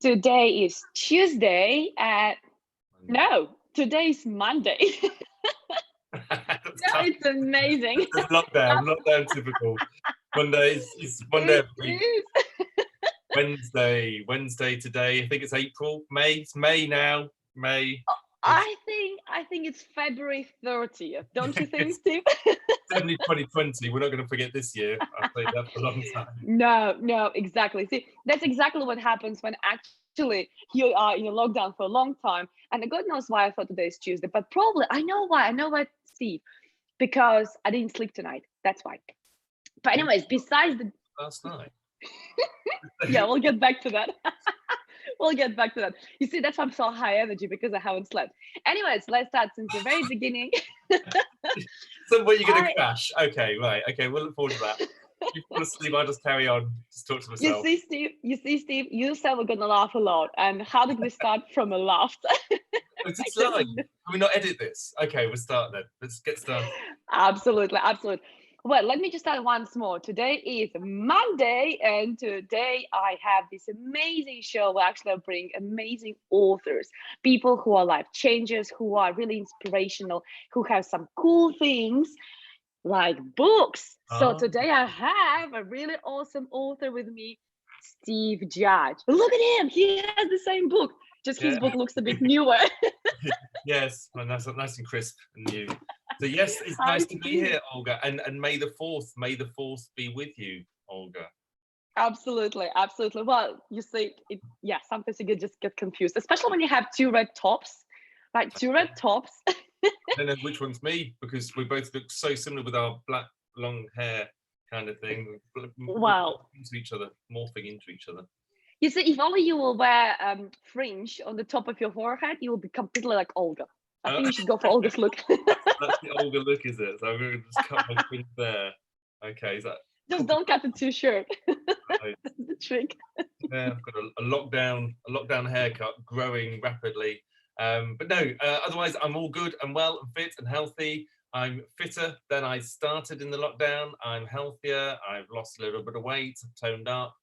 Today is Tuesday. No, today is Monday. No, Tough. it's amazing. It's lockdown typical. Monday is one day It of the week. is. Wednesday today. I think it's April, May. It's May now. May. I think it's February 30th. Don't you think, It's Steve? definitely 2020. We're not going to forget this year. I'll say that for a long time. No, exactly. See, that's exactly what happens when actually you are in a lockdown for a long time. And God knows why I thought today is Tuesday, but probably I know why. I know why, Steve, because I didn't sleep tonight. That's why. But anyways, besides the Last night. yeah, we'll get back to that. We'll get back to that. You see, that's why I'm so high energy, because I haven't slept. Anyways, let's start since the very beginning. So what, you're going to crash? Okay, right. Okay, we'll look forward to that. You fall asleep, I'll just carry on. Just talk to myself. You see, Steve, you said we're gonna laugh a lot. And how did we start from a laughter? It's live. Can we not edit this? Okay, we'll start then. Let's get started. Absolutely. Well, let me just start once more. Today is Monday, and today I have this amazing show where actually I bring amazing authors, people who are life changers, who are really inspirational, who have some cool things like books. So today I have a really awesome author with me, Steve Judge. Look at him. He has the same book. Just his book looks a bit newer. Yes, well, nice and crisp and new. So yes, it's nice to be here, Olga. And May the 4th be with you, Olga. Absolutely. Well, you see, sometimes you just get confused, especially when you have two red tops, like two red tops. I don't know which one's me, because we both look so similar with our black long hair kind of thing. Wow. Morphing into each other. You see, if only you will wear fringe on the top of your forehead, you will be completely like Olga. I think you should go for Olga's look. That's the Olga look, is it? So I'm going to just cut my fringe there. Okay, is that? Just don't cut it too short. Right. That's the trick. Yeah, I've got a lockdown haircut, growing rapidly. But no, otherwise I'm all good. I'm well and fit and healthy. I'm fitter than I started in the lockdown. I'm healthier. I've lost a little bit of weight. I've toned up.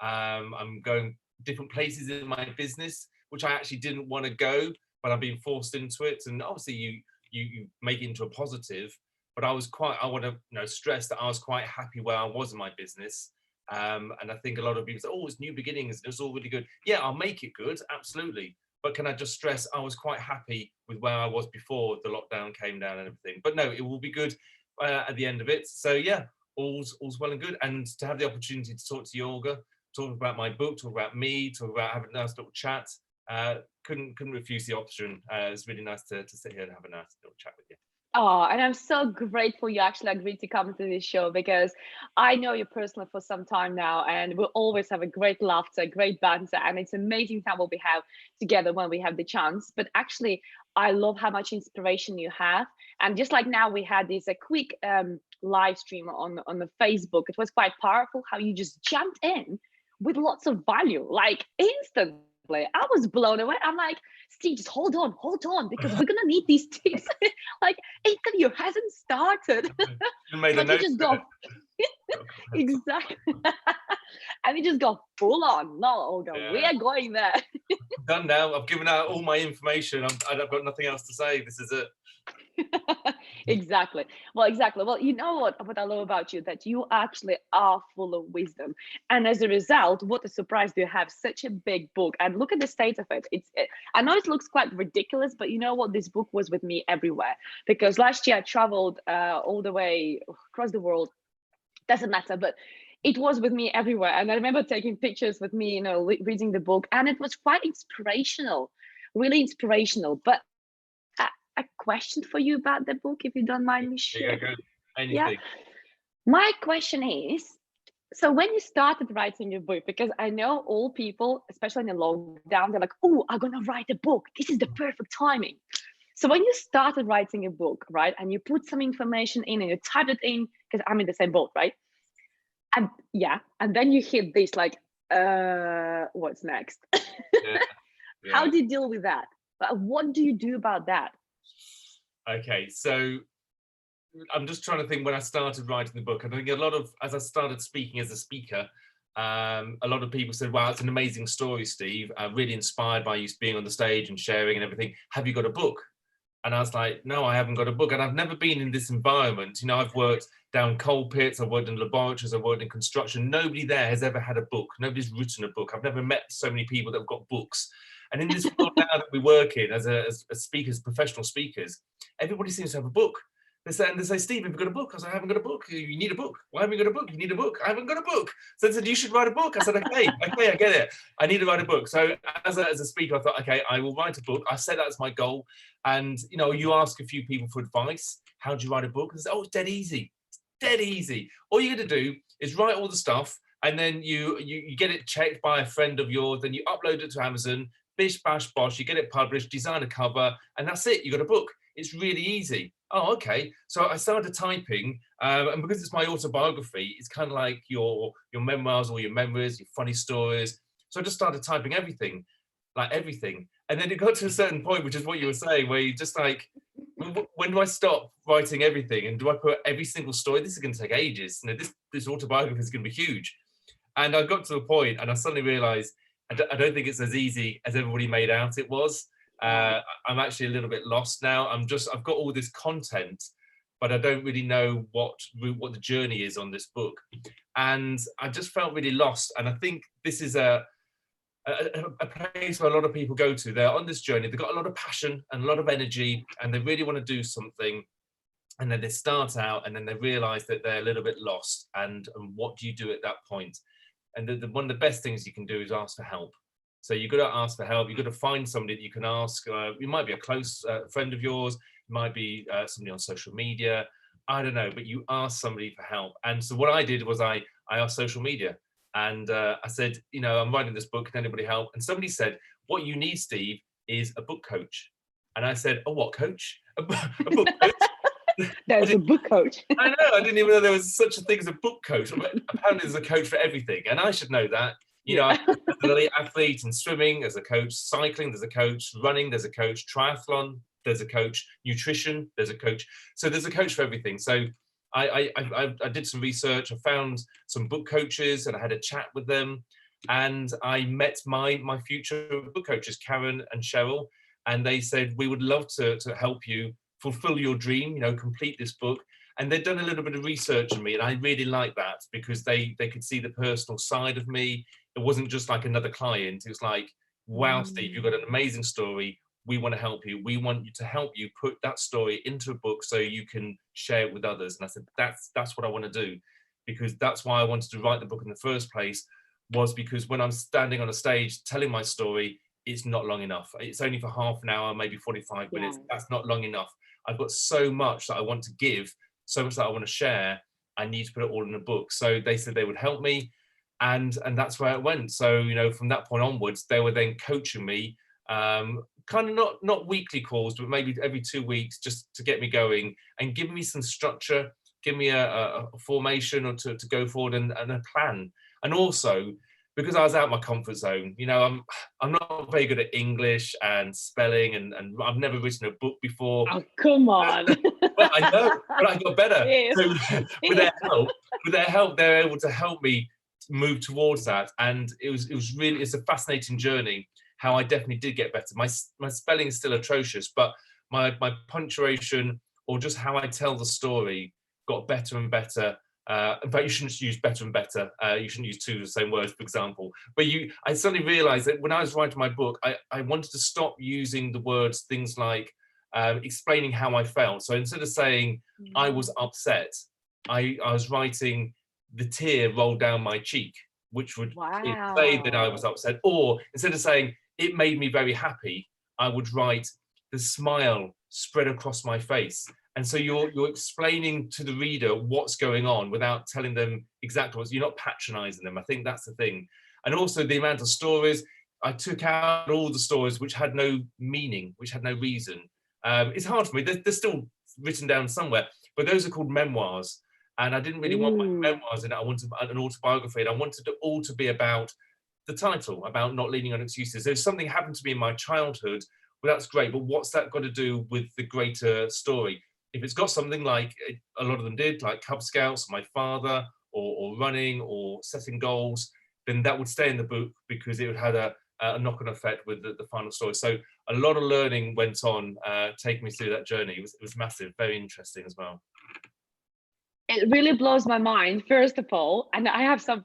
I'm going different places in my business, which I actually didn't want to go, but I've been forced into it. And obviously you make it into a positive, but I want to stress that I was quite happy where I was in my business. And I think a lot of people say, oh, it's new beginnings, it's all really good. Yeah, I'll make it good, absolutely. But can I just stress, I was quite happy with where I was before the lockdown came down and everything. But no, it will be good at the end of it. So yeah, all's well and good. And to have the opportunity to talk to you, Olga, talk about my book, talk about me, talk about having a nice little chat. Couldn't refuse the option. It's really nice to sit here and have a nice little chat with you. Oh, and I'm so grateful you actually agreed to come to this show, because I know you personally for some time now, and we'll always have a great laughter, great banter, and it's amazing time what we have together when we have the chance. But actually, I love how much inspiration you have. And just like now, we had this a quick live stream on the Facebook. It was quite powerful how you just jumped in with lots of value, like instantly. I was blown away. I'm like, Steve, just hold on, because we're gonna need these tips. Like, interview hasn't started. Made a note. Just go exactly. And we just go full on. No, Olga, we are going there. Done now. I've given out all my information. I've got nothing else to say. This is it. Exactly. Well, you know what I love about you, that you actually are full of wisdom, and as a result, what a surprise, do you have such a big book, and look at the state of it. I know it looks quite ridiculous, but you know what, this book was with me everywhere, because last year I traveled all the way across the world. Doesn't matter, but it was with me everywhere, and I remember taking pictures with me, reading the book, and it was quite inspirational, really inspirational. But a question for you about the book, if you don't mind me sharing. Anything. Yeah. My question is, so when you started writing your book, because I know all people, especially in the lockdown, they're like, oh, I'm gonna write a book. This is the perfect timing. So when you started writing a book, right, and you put some information in and you typed it in, because I'm in the same boat, right? And then you hit this like, what's next? Yeah. How do you deal with that? What do you do about that? Okay, so I'm just trying to think when I started writing the book. I think as I started speaking as a speaker, A lot of people said, wow, it's an amazing story, Steve. I'm really inspired by you being on the stage and sharing and everything. Have you got a book? And I was like, no, I haven't got a book. And I've never been in this environment. You know, I've worked down coal pits, I've worked in laboratories, I've worked in construction. Nobody there has ever had a book. Nobody's written a book. I've never met so many people that have got books. And in this world now that we work in as speakers, professional speakers, everybody seems to have a book. They say, Steve, have you got a book? I was like, I haven't got a book. You need a book. Why haven't you got a book? You need a book. I haven't got a book. So they said, you should write a book. I said, okay, I get it. I need to write a book. So as a speaker, I thought, okay, I will write a book. I set that as my goal. And, you know, you ask a few people for advice. How do you write a book? And they say, oh, it's dead easy. It's dead easy. All you got to do is write all the stuff. And then you get it checked by a friend of yours. Then you upload it to Amazon. Bish, bash, bosh. You get it published, design a cover. And that's it. You got a book. It's really easy. Oh, okay. So I started typing, and because it's my autobiography, it's kind of like your memoirs or your memories, your funny stories. So I just started typing everything, like everything. And then it got to a certain point, which is what you were saying, where you just like, when do I stop writing everything? And do I put every single story? This is going to take ages. You know, this autobiography is going to be huge. And I got to a point, and I suddenly realized I don't think it's as easy as everybody made out it was. I'm actually a little bit lost now. I've got all this content, but I don't really know what the journey is on this book. And I just felt really lost. And I think this is a place where a lot of people go to. They're on this journey. They've got a lot of passion and a lot of energy, and they really want to do something. And then they start out, and then they realize that they're a little bit lost. And what do you do at that point? And one of the best things you can do is ask for help. So you've got to ask for help. You've got to find somebody that you can ask. You might be a close friend of yours. It might be somebody on social media. I don't know, but you ask somebody for help. And so what I did was I asked social media. And I said, you know, I'm writing this book. Can anybody help? And somebody said, what you need, Steve, is a book coach. And I said, a what coach? A book coach? There's a book coach. I know. I didn't even know there was such a thing as a book coach. Apparently there's a coach for everything. And I should know that. You know, as an elite athlete in swimming, there's a coach. Cycling, there's a coach. Running, there's a coach. Triathlon, there's a coach. Nutrition, there's a coach. So there's a coach for everything. So I did some research. I found some book coaches, and I had a chat with them. And I met my future book coaches, Karen and Cheryl, and they said, we would love to help you fulfill your dream. You know, complete this book. And they'd done a little bit of research on me, and I really liked that because they could see the personal side of me. It wasn't just like another client. It was like, wow, Steve, you've got an amazing story. We want to help you. We want you to help you put that story into a book so you can share it with others. And I said, that's what I want to do, because that's why I wanted to write the book in the first place, was because when I'm standing on a stage telling my story, it's not long enough. It's only for half an hour, maybe 45 minutes. That's not long enough. I've got so much that I want to give, so much that I want to share. I need to put it all in a book. So they said they would help me. And that's where it went. So, you know, from that point onwards, they were then coaching me, kind of not weekly calls, but maybe every 2 weeks, just to get me going and give me some structure, give me a formation or to go forward and a plan. And also, because I was out of my comfort zone, you know, I'm not very good at English and spelling, and I've never written a book before. Oh, come on. Well, I know, but I got better. Yes. So with their help, they're able to help me move towards that. And it's a fascinating journey how I definitely did get better. My spelling is still atrocious, but my punctuation, or just how I tell the story, got better and better. In fact, you shouldn't use better and better. You shouldn't use two of the same words, for example. But I suddenly realized that when I was writing my book, I wanted to stop using the words, things like explaining how I felt. So instead of saying I was upset, I was writing the tear rolled down my cheek, which would say that I was upset. Or instead of saying it made me very happy, I would write the smile spread across my face. And so you're explaining to the reader what's going on without telling them exactly what. You're not patronizing them. I think that's the thing. And also the amount of stories, I took out all the stories which had no meaning, which had no reason. It's hard for me. They're still written down somewhere, but those are called memoirs. And I didn't really want my memoirs in it. I wanted an autobiography, and I wanted it all to be about the title, about not leaning on excuses. There's something happened to me in my childhood. Well, that's great, but what's that got to do with the greater story? If it's got something like a lot of them did, like Cub Scouts, my father, or running, or setting goals, then that would stay in the book because it would have a knock-on effect with the final story. So a lot of learning went on, taking me through that journey. It was massive, very interesting as well. It really blows my mind, first of all, and I have so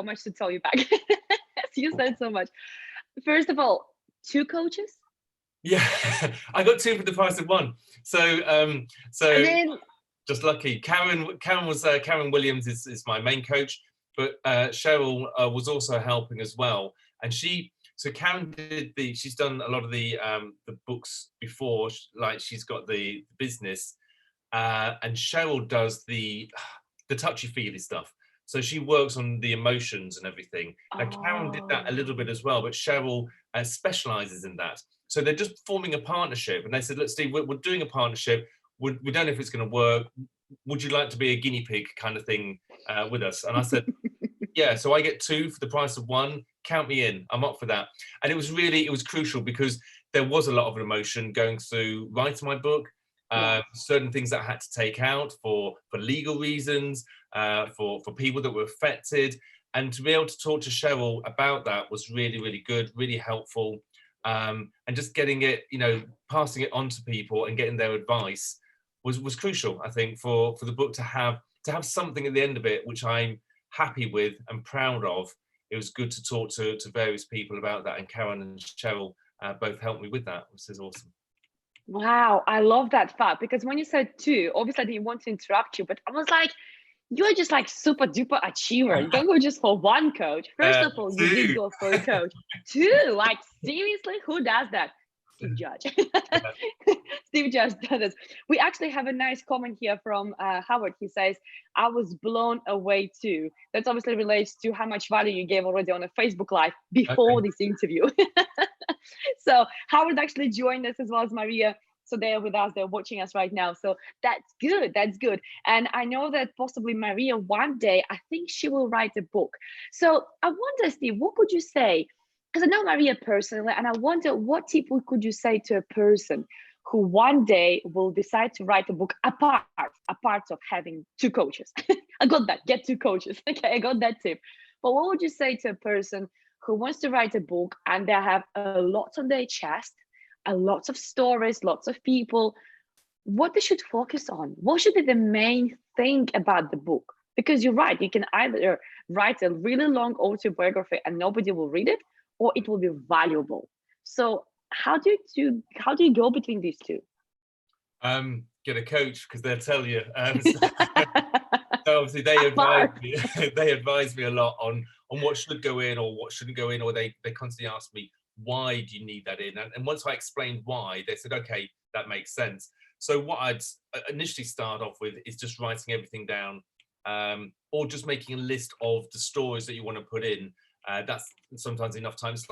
much to tell you back. As you said so much. First of all, 2 coaches? Yeah, I got 2 for the price of 1. So I mean, just lucky. Karen Williams is my main coach, but Cheryl was also helping as well. And Karen she's done a lot of the books before, like she's got the business, and Cheryl does the touchy-feely stuff. So she works on the emotions and everything. Now Karen did that a little bit as well, but Cheryl specializes in that. So they're just forming a partnership. And they said, look, Steve, we're doing a partnership. We don't know if it's going to work. Would you like to be a guinea pig kind of thing with us? And I said, yeah. So I get 2 for the price of 1. Count me in. I'm up for that. And it was crucial because there was a lot of emotion going through writing my book. Certain things that I had to take out for legal reasons, for people that were affected. And to be able to talk to Cheryl about that was really, really good, really helpful. And just getting it, passing it on to people and getting their advice was crucial, I think, for the book to have something at the end of it, which I'm happy with and proud of. It was good to talk to various people about that. And Karen and Cheryl both helped me with that, which is awesome. Wow, I love that fact, because when you said 2, obviously I didn't want to interrupt you, but I was like, you're just like super duper achiever. You don't go just for 1 coach. First of all, you did go for a coach. 2, like seriously, who does that? Steve Judge. Steve Judge does this. We actually have a nice comment here from Howard. He says, I was blown away too. That obviously relates to how much value you gave already on a Facebook Live before this interview. So Howard actually joined us as well as Maria. So they're with us, they're watching us right now. So that's good, that's good. And I know that possibly Maria, one day, I think she will write a book. So I wonder, Steve, what would you say? Because I know Maria personally, and I wonder what tip could you say to a person who one day will decide to write a book apart of having 2 coaches? I got that, get 2 coaches. Okay, I got that tip. But what would you say to a person who wants to write a book and they have a lot on their chest, a lot of stories, lots of people, what they should focus on? What should be the main thing about the book? Because you're right, you can either write a really long autobiography and nobody will read it, or it will be valuable. So how do you go between these 2? Get a coach, because they'll tell you. So obviously they advise me a lot on what should go in or what shouldn't go in, or they constantly ask me, why do you need that in? And once I explained why, they said, okay, that makes sense. So what I'd initially start off with is just writing everything down, or just making a list of the stories that you want to put in. That's sometimes enough time. It's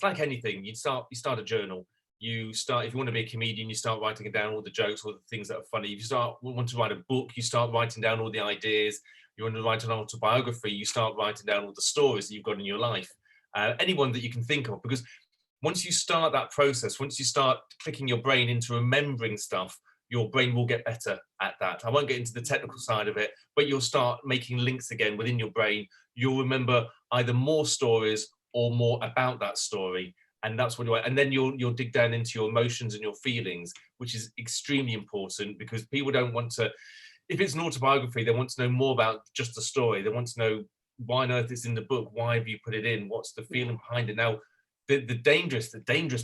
like anything. You start a journal. If you want to be a comedian, you start writing down all the jokes, all the things that are funny. If you want to write a book, you start writing down all the ideas. You want to write an autobiography, you start writing down all the stories that you've got in your life. Anyone that you can think of, because once you start that process, once you start clicking your brain into remembering stuff, your brain will get better at that. I won't get into the technical side of it, but you'll start making links again within your brain. You'll remember either more stories or more about that story. And that's what and then you'll dig down into your emotions and your feelings, which is extremely important, because people don't want to, if it's an autobiography, they want to know more about just the story. They want to know why on earth it's in the book. Why have you put it in? What's the feeling behind it? Now, the dangerous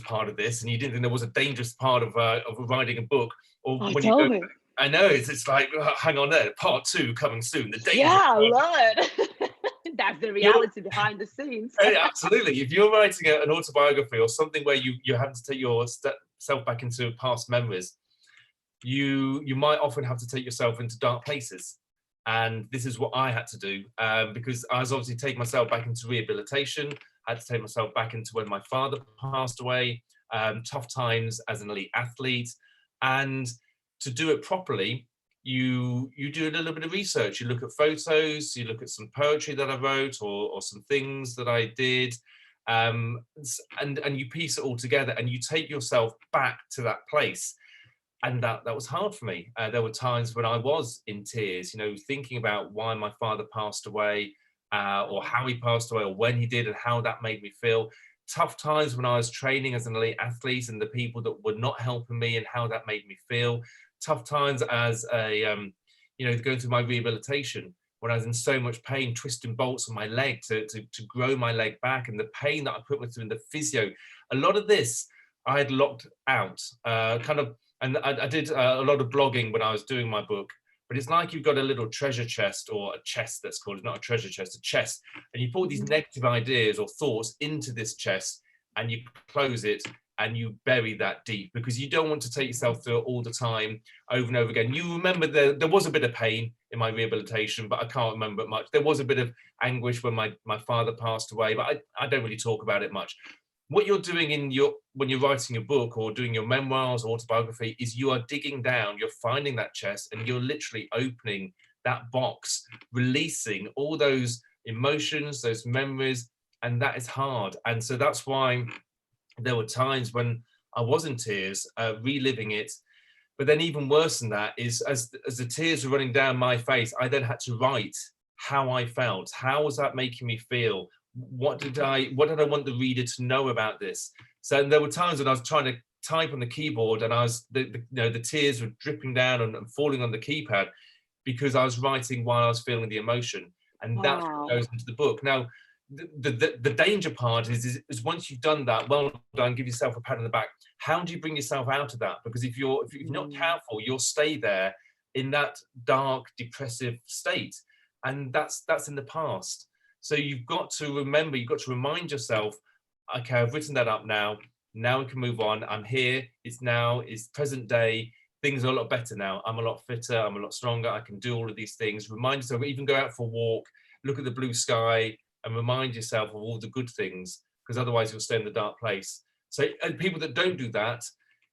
part of this, and you didn't think there was a dangerous part of writing a book, or when you go, I know it's like, hang on there, part 2 coming soon. The dangerous I part. love it. That's the reality behind the scenes. Absolutely. If you're writing an autobiography or something where you have to take yourself back into past memories, you might often have to take yourself into dark places. And this is what I had to do, because I was obviously taking myself back into rehabilitation. I had to take myself back into when my father passed away, tough times as an elite athlete. And to do it properly, you do a little bit of research. You look at photos, you look at some poetry that I wrote, or some things that I did, and you piece it all together, and you take yourself back to that place. And that was hard for me. There were times when I was in tears, thinking about why my father passed away, or how he passed away, or when he did, and how that made me feel. Tough times when I was training as an elite athlete, and the people that were not helping me, and how that made me feel. Tough times as a, going through my rehabilitation, when I was in so much pain, twisting bolts on my leg to grow my leg back, and the pain that I put myself in, the physio. A lot of this I had locked out, and I did a lot of blogging when I was doing my book. But it's like you've got a little treasure chest, or a chest that's called, it's not a treasure chest, a chest. And you put these negative ideas or thoughts into this chest, and you close it, and you bury that deep, because you don't want to take yourself through it all the time, over and over again. You remember there was a bit of pain in my rehabilitation, but I can't remember it much. There was a bit of anguish when my father passed away, but I don't really talk about it much. What you're doing when you're writing a book or doing your memoirs or autobiography is you are digging down, you're finding that chest, and you're literally opening that box, releasing all those emotions, those memories, and that is hard. And so that's why there were times when I was in tears, reliving it. But then even worse than that is, as the tears were running down my face, I then had to write how I felt. How was that making me feel? What did I want the reader to know about this? So there were times when I was trying to type on the keyboard, and I was the tears were dripping down and falling on the keypad, because I was writing while I was feeling the emotion, and that's what goes into the book. Now, the danger part is once you've done that, well done, give yourself a pat on the back. How do you bring yourself out of that? Because if you're not careful, you'll stay there in that dark, depressive state, and that's in the past. So you've got to remember, you've got to remind yourself, okay, I've written that up now. Now we can move on. I'm here. It's present day. Things are a lot better now. I'm a lot fitter. I'm a lot stronger. I can do all of these things. Remind yourself, even go out for a walk, look at the blue sky, and remind yourself of all the good things, because otherwise you'll stay in the dark place. So people that don't do that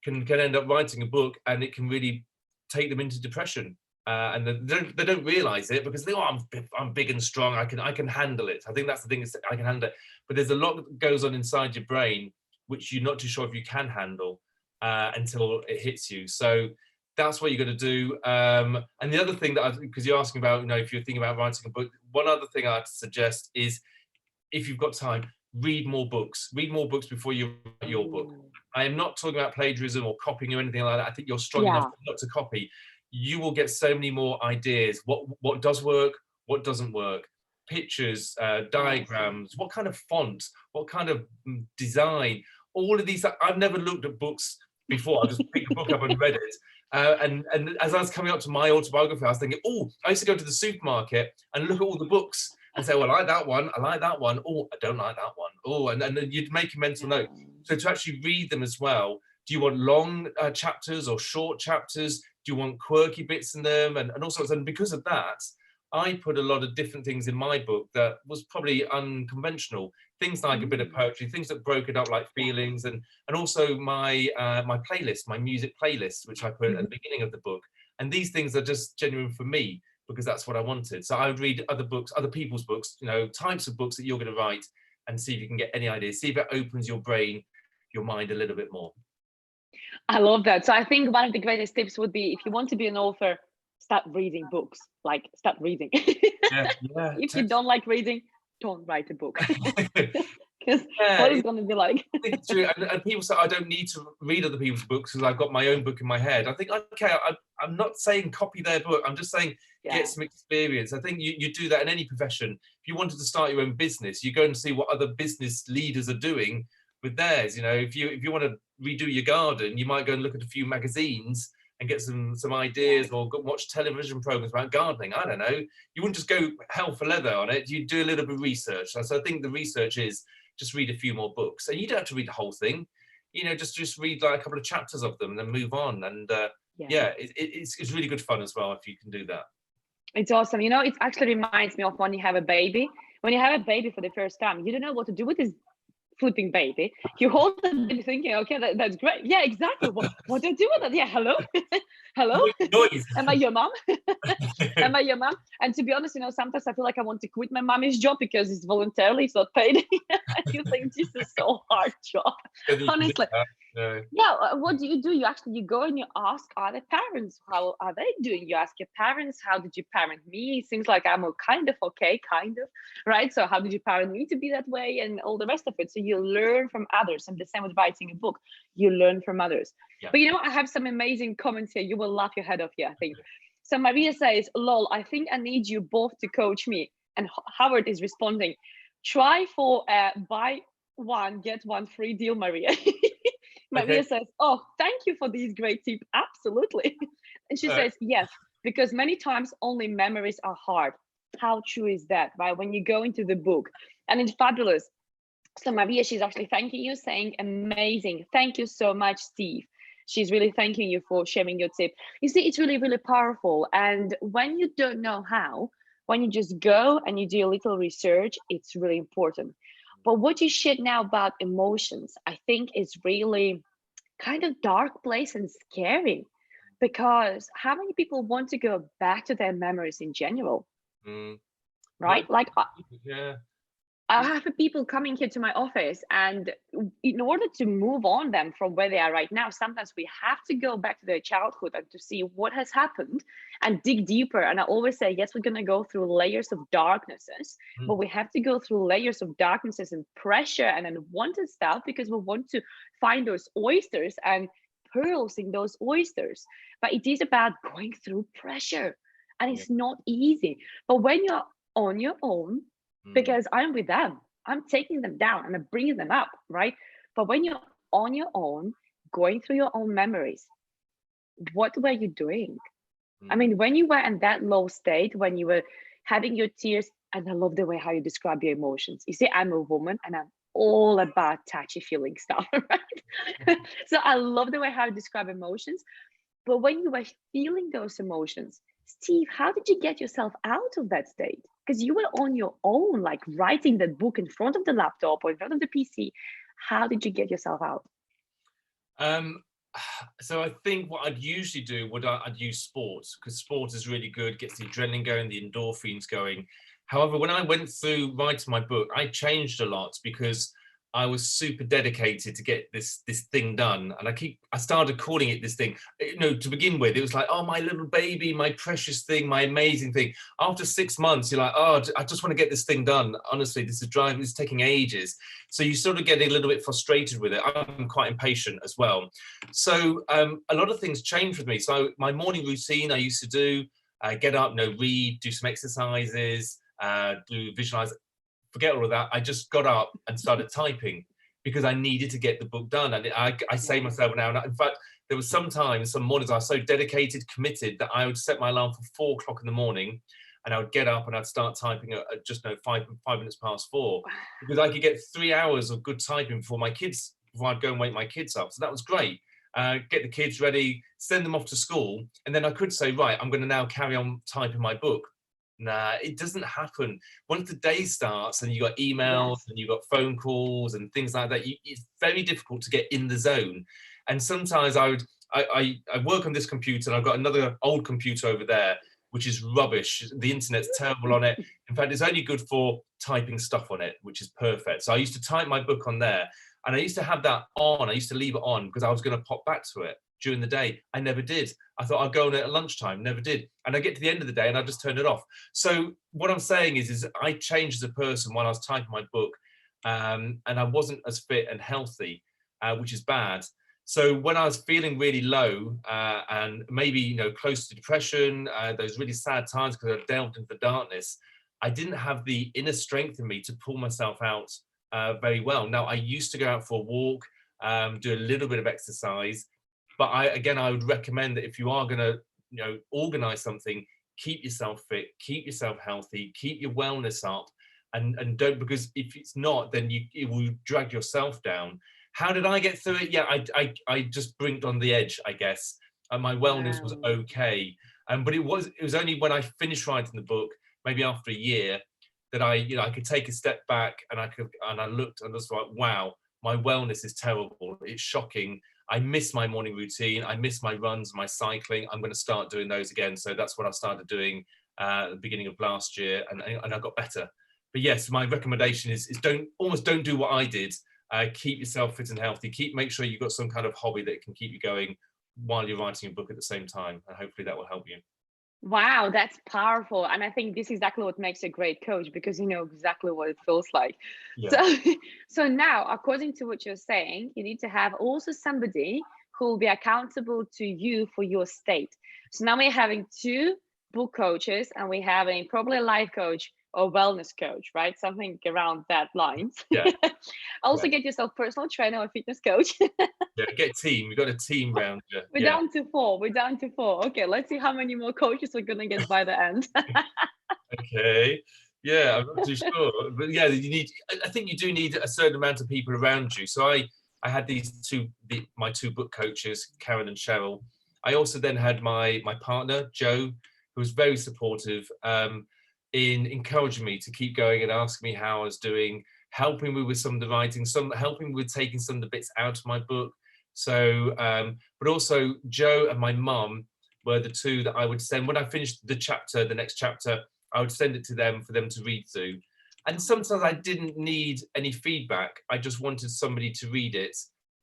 can end up writing a book, and it can really take them into depression. And they don't realize it, because they I'm big and strong. I can handle it. I think that's the thing, is I can handle it. But there's a lot that goes on inside your brain which you're not too sure if you can handle until it hits you. So that's what you're going to do. And the other thing because you're asking about, if you're thinking about writing a book, one other thing I'd suggest is, if you've got time, read more books. Read more books before you write your book. I am not talking about plagiarism or copying or anything like that. I think you're strong enough not to copy. You will get so many more ideas. What does work? What doesn't work? Pictures, diagrams, what kind of font, what kind of design, all of these. I've never looked at books before. I just picked a book up and read it. And as I was coming up to my autobiography, I was thinking, I used to go to the supermarket and look at all the books and say, well, I like that one. I like that one. Oh, I don't like that one. And then you'd make a mental note. So to actually read them as well. Do you want long chapters or short chapters? Do you want quirky bits in them? And all sorts. And because of that, I put a lot of different things in my book that was probably unconventional. Things like a bit of poetry, things that broke it up, like feelings, and also my my playlist, my music playlist, which I put at the beginning of the book. And these things are just genuine for me, because that's what I wanted. So I would read other books, other people's books, types of books that you're going to write, and see if you can get any ideas. See if it opens your brain, your mind a little bit more. I love that. So I think one of the greatest tips would be, if you want to be an author, start reading books. Like, start reading. If you don't like reading, don't write a book. Because what it's going to be like. And people say, I don't need to read other people's books because I've got my own book in my head. I think, okay, I'm not saying copy their book. I'm just saying get some experience. I think you do that in any profession. If you wanted to start your own business, you go and see what other business leaders are doing with theirs. If you want to redo your garden, you might go and look at a few magazines and get some ideas, or watch television programs about gardening. I don't know. You wouldn't just go hell for leather on it. You do a little bit of research. So I think the research is just read a few more books, and you don't have to read the whole thing. Just read like a couple of chapters of them and then move on. And it's really good fun as well if you can do that. It's awesome. It actually reminds me of when you have a baby. When you have a baby for the first time, you don't know what to do with this flipping baby. You hold the baby thinking, okay, that's great. Yeah, exactly. What do I do with it? Yeah, hello? Hello? Am I your mom? Am I your mom? And to be honest, sometimes I feel like I want to quit my mommy's job because it's voluntarily, it's not paid. You think this is so hard job. Honestly. No. Yeah, what do? You actually, you go and you ask other parents, how are they doing? You ask your parents, how did you parent me? It seems like I'm kind of okay, kind of, right? So how did you parent me to be that way, and all the rest of it? So you learn from others, and the same with writing a book, you learn from others. Yeah. But you know, I have some amazing comments here. You will laugh your head off here, I think. So Maria says, "Lol, I think I need you both to coach me." And Howard is responding, "Try for buy one get one free deal, Maria." Maria Okay. says, "Oh, thank you for these great tips. Absolutely." And she All right. says, "Yes, because many times only memories are hard." How true is that, right? When you go into the book, and it's fabulous. So Maria, she's actually thanking you, saying, "Amazing. Thank you so much, Steve." She's really thanking you for sharing your tip. You see, it's really, really powerful. And when you don't know how, when you just go and you do a little research, it's really important. But what you shared now about emotions, I think is really kind of dark place and scary, because how many people want to go back to their memories in general, Mm. Not, right? Like yeah. I have people coming here to my office, and in order to move on them from where they are right now, sometimes we have to go back to their childhood and to see what has happened and dig deeper. And I always say, yes, we're going to go through layers of darknesses, Mm. but we have to go through layers of darknesses and pressure and unwanted stuff, because we want to find those oysters and pearls in those oysters. But it is about going through pressure, and Yeah. it's not easy. But when you're on your own, Mm. because I'm with them, I'm taking them down and I'm bringing them up, right? But when you're on your own, going through your own memories, what were you doing? I Mm. mean, when you were in that low state, when you were having your tears, and I love the way how you describe your emotions. You see, I'm a woman and I'm all about touchy feeling stuff, right? So I love the way how you describe emotions. But when you were feeling those emotions, Steve, how did you get yourself out of that state? Because you were on your own, like writing that book in front of the laptop or in front of the PC. How did you get yourself out? Um, so I think what I'd usually do would I'd use sports, because sport is really good, gets the adrenaline going, the endorphins going. However, when I went through writing my book, I changed a lot because I was super dedicated to get this thing done, and I started calling it this thing. To begin with, it was like, oh, my little baby, my precious thing, my amazing thing. After 6 months, you're like, oh, I just want to get this thing done. Honestly, this is driving, it's taking ages. So you sort of get a little bit frustrated with it. I'm quite impatient as well. So a lot of things changed with me. So my morning routine I used to do, get up, read, do some exercises, do visualize, forget all of that. I just got up and started typing because I needed to get the book done. And I say Wow. myself now, and in fact, there was some mornings I was so dedicated, committed, that I would set my alarm for 4 o'clock in the morning, and I would get up and I'd start typing at just 5 minutes past 4, because I could get 3 hours of good typing before I'd go and wake my kids up. So that was great. Get the kids ready, send them off to school, and then I could say, right, I'm going to now carry on typing my book. Nah, it doesn't happen. Once the day starts and you got emails Yes. and you got phone calls and things like that, it's very difficult to get in the zone. And sometimes I work on this computer, and I've got another old computer over there, which is rubbish. The internet's terrible on it. In fact, it's only good for typing stuff on it, which is perfect. So I used to type my book on there, and I used to have that on. I used to leave it on because I was going to pop back to it during the day. I never did. I thought I'd go on it at lunchtime, never did. And I get to the end of the day and I just turn it off. So what I'm saying is I changed as a person while I was typing my book, and I wasn't as fit and healthy, which is bad. So when I was feeling really low, and maybe close to depression, those really sad times because I delved into the darkness, I didn't have the inner strength in me to pull myself out very well. Now, I used to go out for a walk, do a little bit of exercise, but I would recommend that if you are going to organize something, keep yourself fit, keep yourself healthy, keep your wellness up, and don't, because if it's not, then it will drag yourself down. How did I get through it? Yeah, I just blinked on the edge, I guess, and my wellness was Wow. okay. But it was only when I finished writing the book, maybe after a year, that I could take a step back, and I looked and I was like, wow, my wellness is terrible. It's shocking. I miss my morning routine. I miss my runs, my cycling. I'm going to start doing those again. So that's what I started doing at the beginning of last year, and I got better. But yes, my recommendation is don't do what I did. keep yourself fit and healthy. Make sure you've got some kind of hobby that can keep you going while you're writing a book at the same time, and hopefully that will help you. Wow, that's powerful. And I think this is exactly what makes a great coach, because you know exactly what it feels like. Yeah. So so now, according to what you're saying, you need to have also somebody who will be accountable to you for your state. So now we're having two book coaches, and we have a probably a life coach or wellness coach, right? Something around that lines. Yeah. Also Yeah. get yourself personal trainer or fitness coach. Yeah. Get a team. We've got a team round you. We're Yeah. down to four. We're down to four. Okay, let's see how many more coaches we're gonna get by the end. Okay. Yeah, I'm not too sure, but yeah, you need. I think you do need a certain amount of people around you. So I had my two book coaches, Karen and Cheryl. I also then had my partner Joe, who was very supportive in encouraging me to keep going and asking me how I was doing, helping me with some of the writing, helping me with taking some of the bits out of my book. So, but also Joe and my mum were the two that I would send when I finished the next chapter. I would send it to them for them to read through. And sometimes I didn't need any feedback. I just wanted somebody to read it.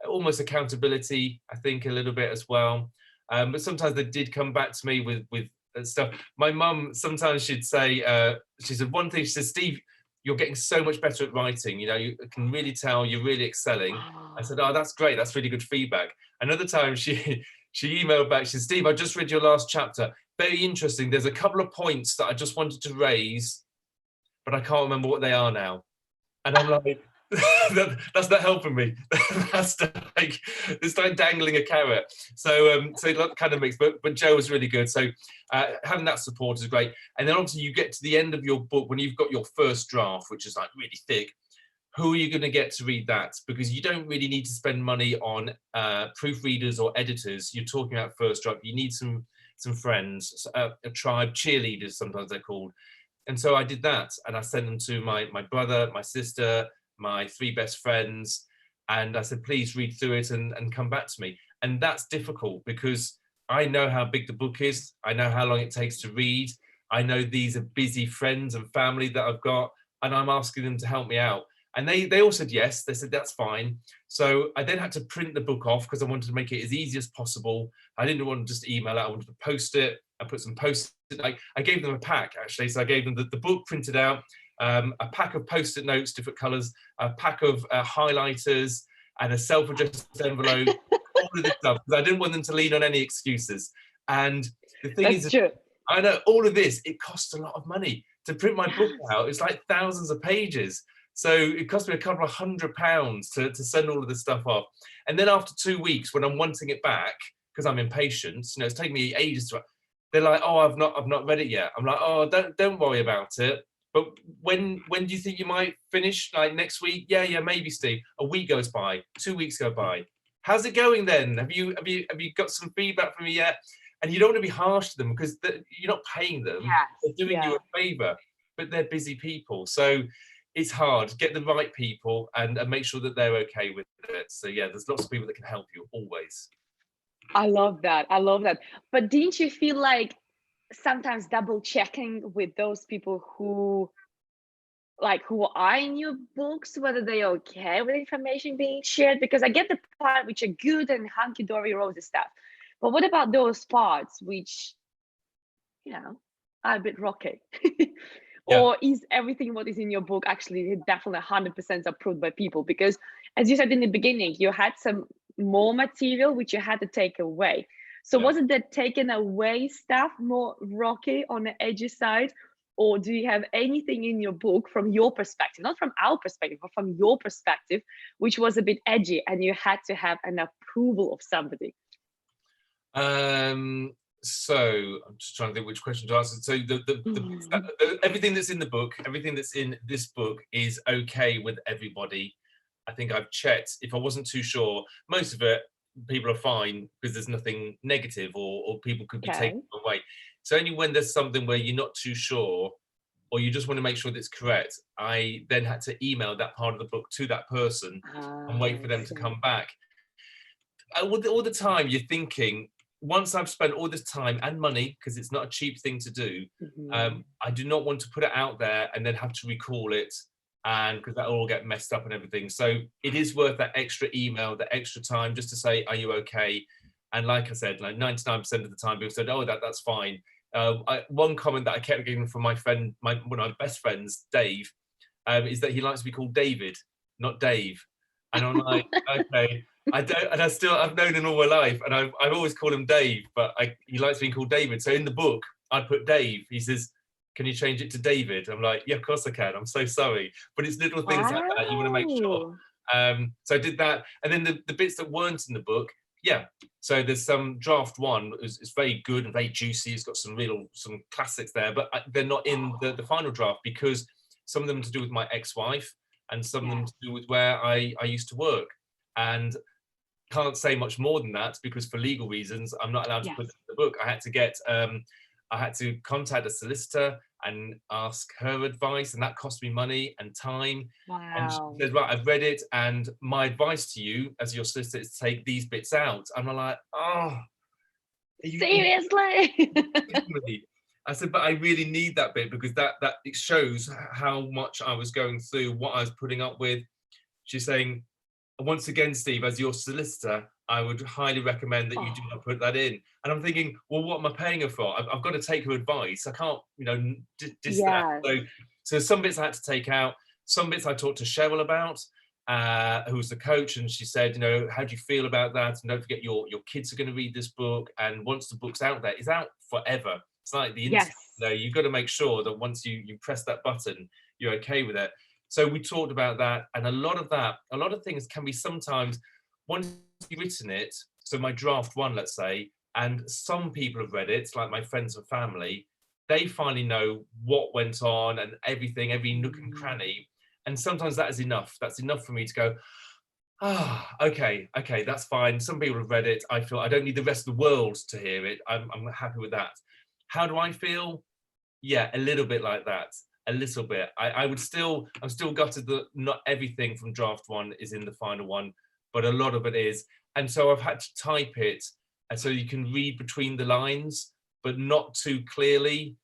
Almost accountability, I think, a little bit as well. But sometimes they did come back to me with stuff. My mum, sometimes she'd say, she said one thing, she said, Steve, you're getting so much better at writing. You know, you can really tell you're really excelling. I said, oh, that's great. That's really good feedback. Another time she emailed back, she said, Steve, I just read your last chapter. Very interesting. There's a couple of points that I just wanted to raise, but I can't remember what they are now. And I'm like, that's not helping me. That's like, it's like dangling a carrot. So that kind of makes, but Joe was really good. So having that support is great. And then obviously you get to the end of your book when you've got your first draft, which is like really thick. Who are you going to get to read that? Because you don't really need to spend money on proofreaders or editors. You're talking about first draft. You need some friends, a tribe, cheerleaders, sometimes they're called. And so I did that, and I sent them to my brother, my sister, my three best friends, and I said, please read through it and come back to me. And that's difficult because I know how big the book is. I know how long it takes to read. I know these are busy friends and family that I've got, and I'm asking them to help me out. And they all said yes. They said, that's fine. So I then had to print the book off because I wanted to make it as easy as possible. I didn't want to just email it. I wanted to post it. I put some post-it. I gave them a pack, actually. So I gave them the book printed out, a pack of post-it notes, different colors, a pack of highlighters, and a self-addressed envelope, all of this stuff, because I didn't want them to lean on any excuses. And the thing That's is, true. I know all of this, it costs a lot of money. To print my book out, it's like thousands of pages. So it cost me a couple of £100 to send all of this stuff off. And then after 2 weeks, when I'm wanting it back, because I'm impatient, it's taking me ages to. They're like, oh, I've not read it yet. I'm like, oh, don't worry about it. But when do you think you might finish? Like next week? Yeah, maybe, Steve. A week goes by, 2 weeks go by. How's it going then? Have you got some feedback from me yet? And you don't want to be harsh to them because you're not paying them. Yes, They're doing you a favor, but they're busy people. So it's hard. Get the right people and make sure that they're okay with it. So yeah, there's lots of people that can help you always. I love that. I love that. But didn't you feel like sometimes double checking with those people who are in your books, whether they're okay with information being shared? Because I get the part which are good and hunky-dory rosy stuff. But what about those parts which, are a bit rocky? Yeah. Or is everything what is in your book actually definitely 100% approved by people? Because as you said in the beginning, you had some more material which you had to take away. So was it that taken away stuff more rocky on the edgy side? Or do you have anything in your book from your perspective, not from our perspective, but from your perspective, which was a bit edgy and you had to have an approval of somebody? So I'm just trying to think which question to answer. So everything that's in the book, everything that's in this book is okay with everybody. I think I've checked. If I wasn't too sure, most of it, people are fine because there's nothing negative or people could be taken away. So only when there's something where you're not too sure or you just want to make sure that's correct, I then had to email that part of the book to that person and wait for them to come back. All the time you're thinking, once I've spent all this time and money, because it's not a cheap thing to do, I do not want to put it out there and then have to recall it and because that all get messed up and everything. So it is worth that extra email, the extra time, just to say, are you okay? And like I said, like 99% of the time, people said, oh, that's fine. One comment that I kept getting from my friend, one of my best friends, Dave, is that he likes to be called David, not Dave. And I'm like, okay, I don't, and I've known him all my life, and I've always called him Dave, but he likes being called David. So in the book, I put Dave. He says, can you change it to David? I'm like, yeah, of course I can. I'm so sorry. But it's little things like that you want to make sure. So I did that. And then the bits that weren't in the book, yeah. So there's some draft one. It's very good and very juicy. It's got some classics there, but they're not in the final draft because some of them to do with my ex-wife and some of them to do with where I used to work. And can't say much more than that because for legal reasons, I'm not allowed to put it in the book. I had to contact a solicitor and ask her advice, and that cost me money and time. Wow. And she said, right, I've read it, and my advice to you as your solicitor is to take these bits out. And I'm like, oh, seriously? I said, but I really need that bit because that it shows how much I was going through, what I was putting up with. She's saying, once again, Steve, as your solicitor, I would highly recommend that you do not put that in. And I'm thinking, well, what am I paying her for? I've got to take her advice. I can't, diss that. So some bits I had to take out. Some bits I talked to Cheryl about, who's the coach, and she said, how do you feel about that? And don't forget, your kids are going to read this book, and once the book's out there, it's out forever. It's like the internet. You've got to make sure that once you press that button, you're okay with it. So we talked about that, and a lot of things can be sometimes, once you've written it, so my draft one, let's say, and some people have read it, like my friends and family, they finally know what went on and everything, every nook and cranny. And sometimes that is enough. That's enough for me to go, okay, that's fine. Some people have read it. I feel I don't need the rest of the world to hear it. I'm happy with that. How do I feel? Yeah, a little bit like that. A little bit. I'm still gutted that not everything from draft one is in the final one, but a lot of it is. And so I've had to type it, and so you can read between the lines, but not too clearly,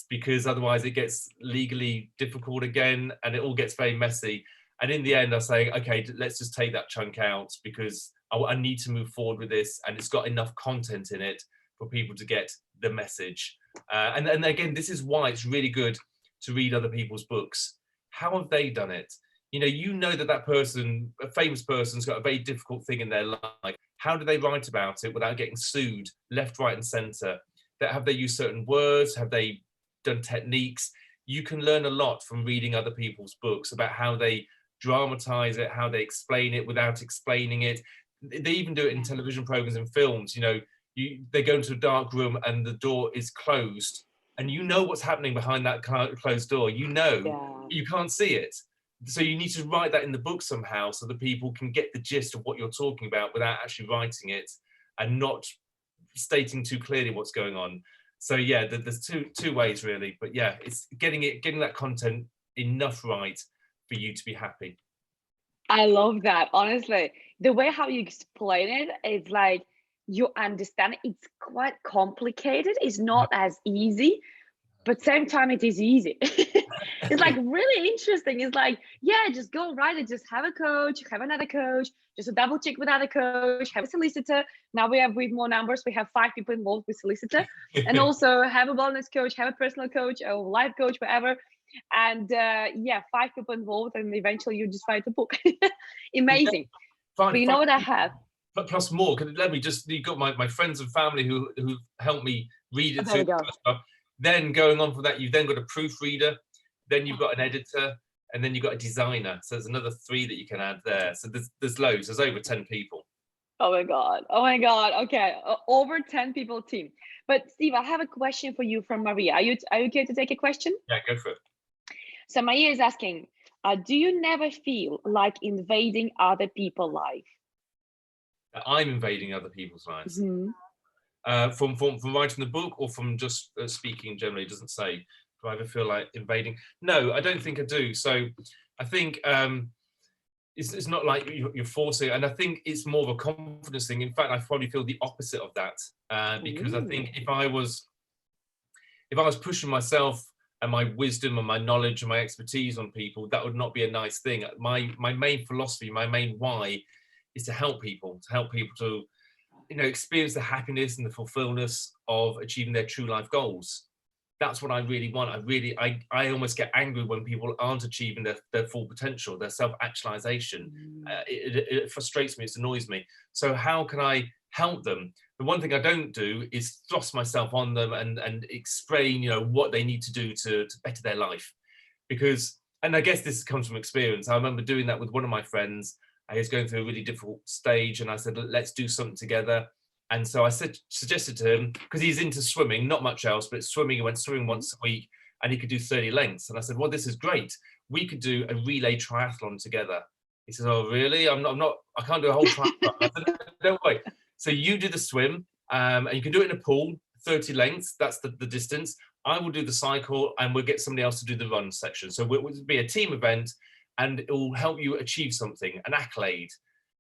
because otherwise it gets legally difficult again, and it all gets very messy. And in the end, I'm saying, okay, let's just take that chunk out because I need to move forward with this, and it's got enough content in it for people to get the message. And again, this is why it's really good to read other people's books. How have they done it? That person, a famous person's got a very difficult thing in their life. How do they write about it without getting sued left, right, and centre? Have they used certain words? Have they done techniques? You can learn a lot from reading other people's books about how they dramatize it, how they explain it without explaining it. They even do it in television programs and films. They go into a dark room and the door is closed, and what's happening behind that closed door. You can't see it. So you need to write that in the book somehow so that people can get the gist of what you're talking about without actually writing it and not stating too clearly what's going on. So yeah, there's two ways really, but yeah, it's getting that content enough right for you to be happy. I love that. Honestly, the way how you explain it, it's like you understand it's quite complicated. It's not as easy, but same time it is easy. It's like really interesting. It's like, just go write it. Just have a coach, have another coach, just a double check with other coach, have a solicitor. Now we have with more numbers, we have 5 people involved with solicitor, and also have a wellness coach, have a personal coach, a life coach, whatever. And 5 people involved, and eventually you just write a book. Amazing. But you know what I have? But plus more, you got my friends and family who helped me read it through. Then going on from that, you've then got a proofreader, then you've got an editor, and then you've got a designer. So there's another 3 that you can add there. So there's loads. There's over 10 people. Oh my God. Okay, over 10 people team. But Steve, I have a question for you from Maria. Are you okay to take a question? Yeah, go for it. So Maria is asking, do you never feel like invading other people's life? I'm invading other people's lives. Mm-hmm. From writing the book, or from just speaking generally? It doesn't say. Do I ever feel like invading? No, I don't think I do. So I think it's not like you're forcing, and I think it's more of a confidence thing. In fact, I probably feel the opposite of that, because I think if I was pushing myself and my wisdom and my knowledge and my expertise on people, that would not be a nice thing. My main philosophy, my main why is to help people to, experience the happiness and the fulfillment of achieving their true life goals. That's what I really want. I almost get angry when people aren't achieving their full potential, their self-actualization. It frustrates me, it annoys me. So how can I help them? The one thing I don't do is thrust myself on them and explain, what they need to do to better their life. Because, and I guess this comes from experience. I remember doing that with one of my friends. He was going through a really difficult stage, and I said, let's do something together. And so I suggested to him, because he's into swimming, not much else, but swimming. He went swimming once a week, and he could do 30 lengths. And I said, well, this is great. We could do a relay triathlon together. He says, oh, really? I can't do a whole triathlon. I said, don't worry. So you do the swim, and you can do it in a pool, 30 lengths. That's the distance. I will do the cycle, and we'll get somebody else to do the run section. So it will be a team event, and it will help you achieve something, an accolade.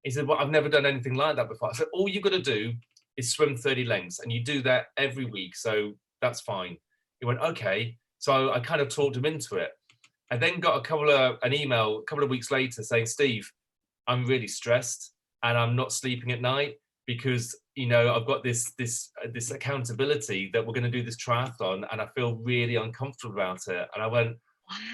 He said, well, I've never done anything like that before. I said, all you've got to do is swim 30 lengths, and you do that every week, so that's fine. He went, okay. So I kind of talked him into it. I then got an email a couple of weeks later saying, Steve, I'm really stressed and I'm not sleeping at night because, I've got this accountability that we're going to do this triathlon, and I feel really uncomfortable about it. And I went,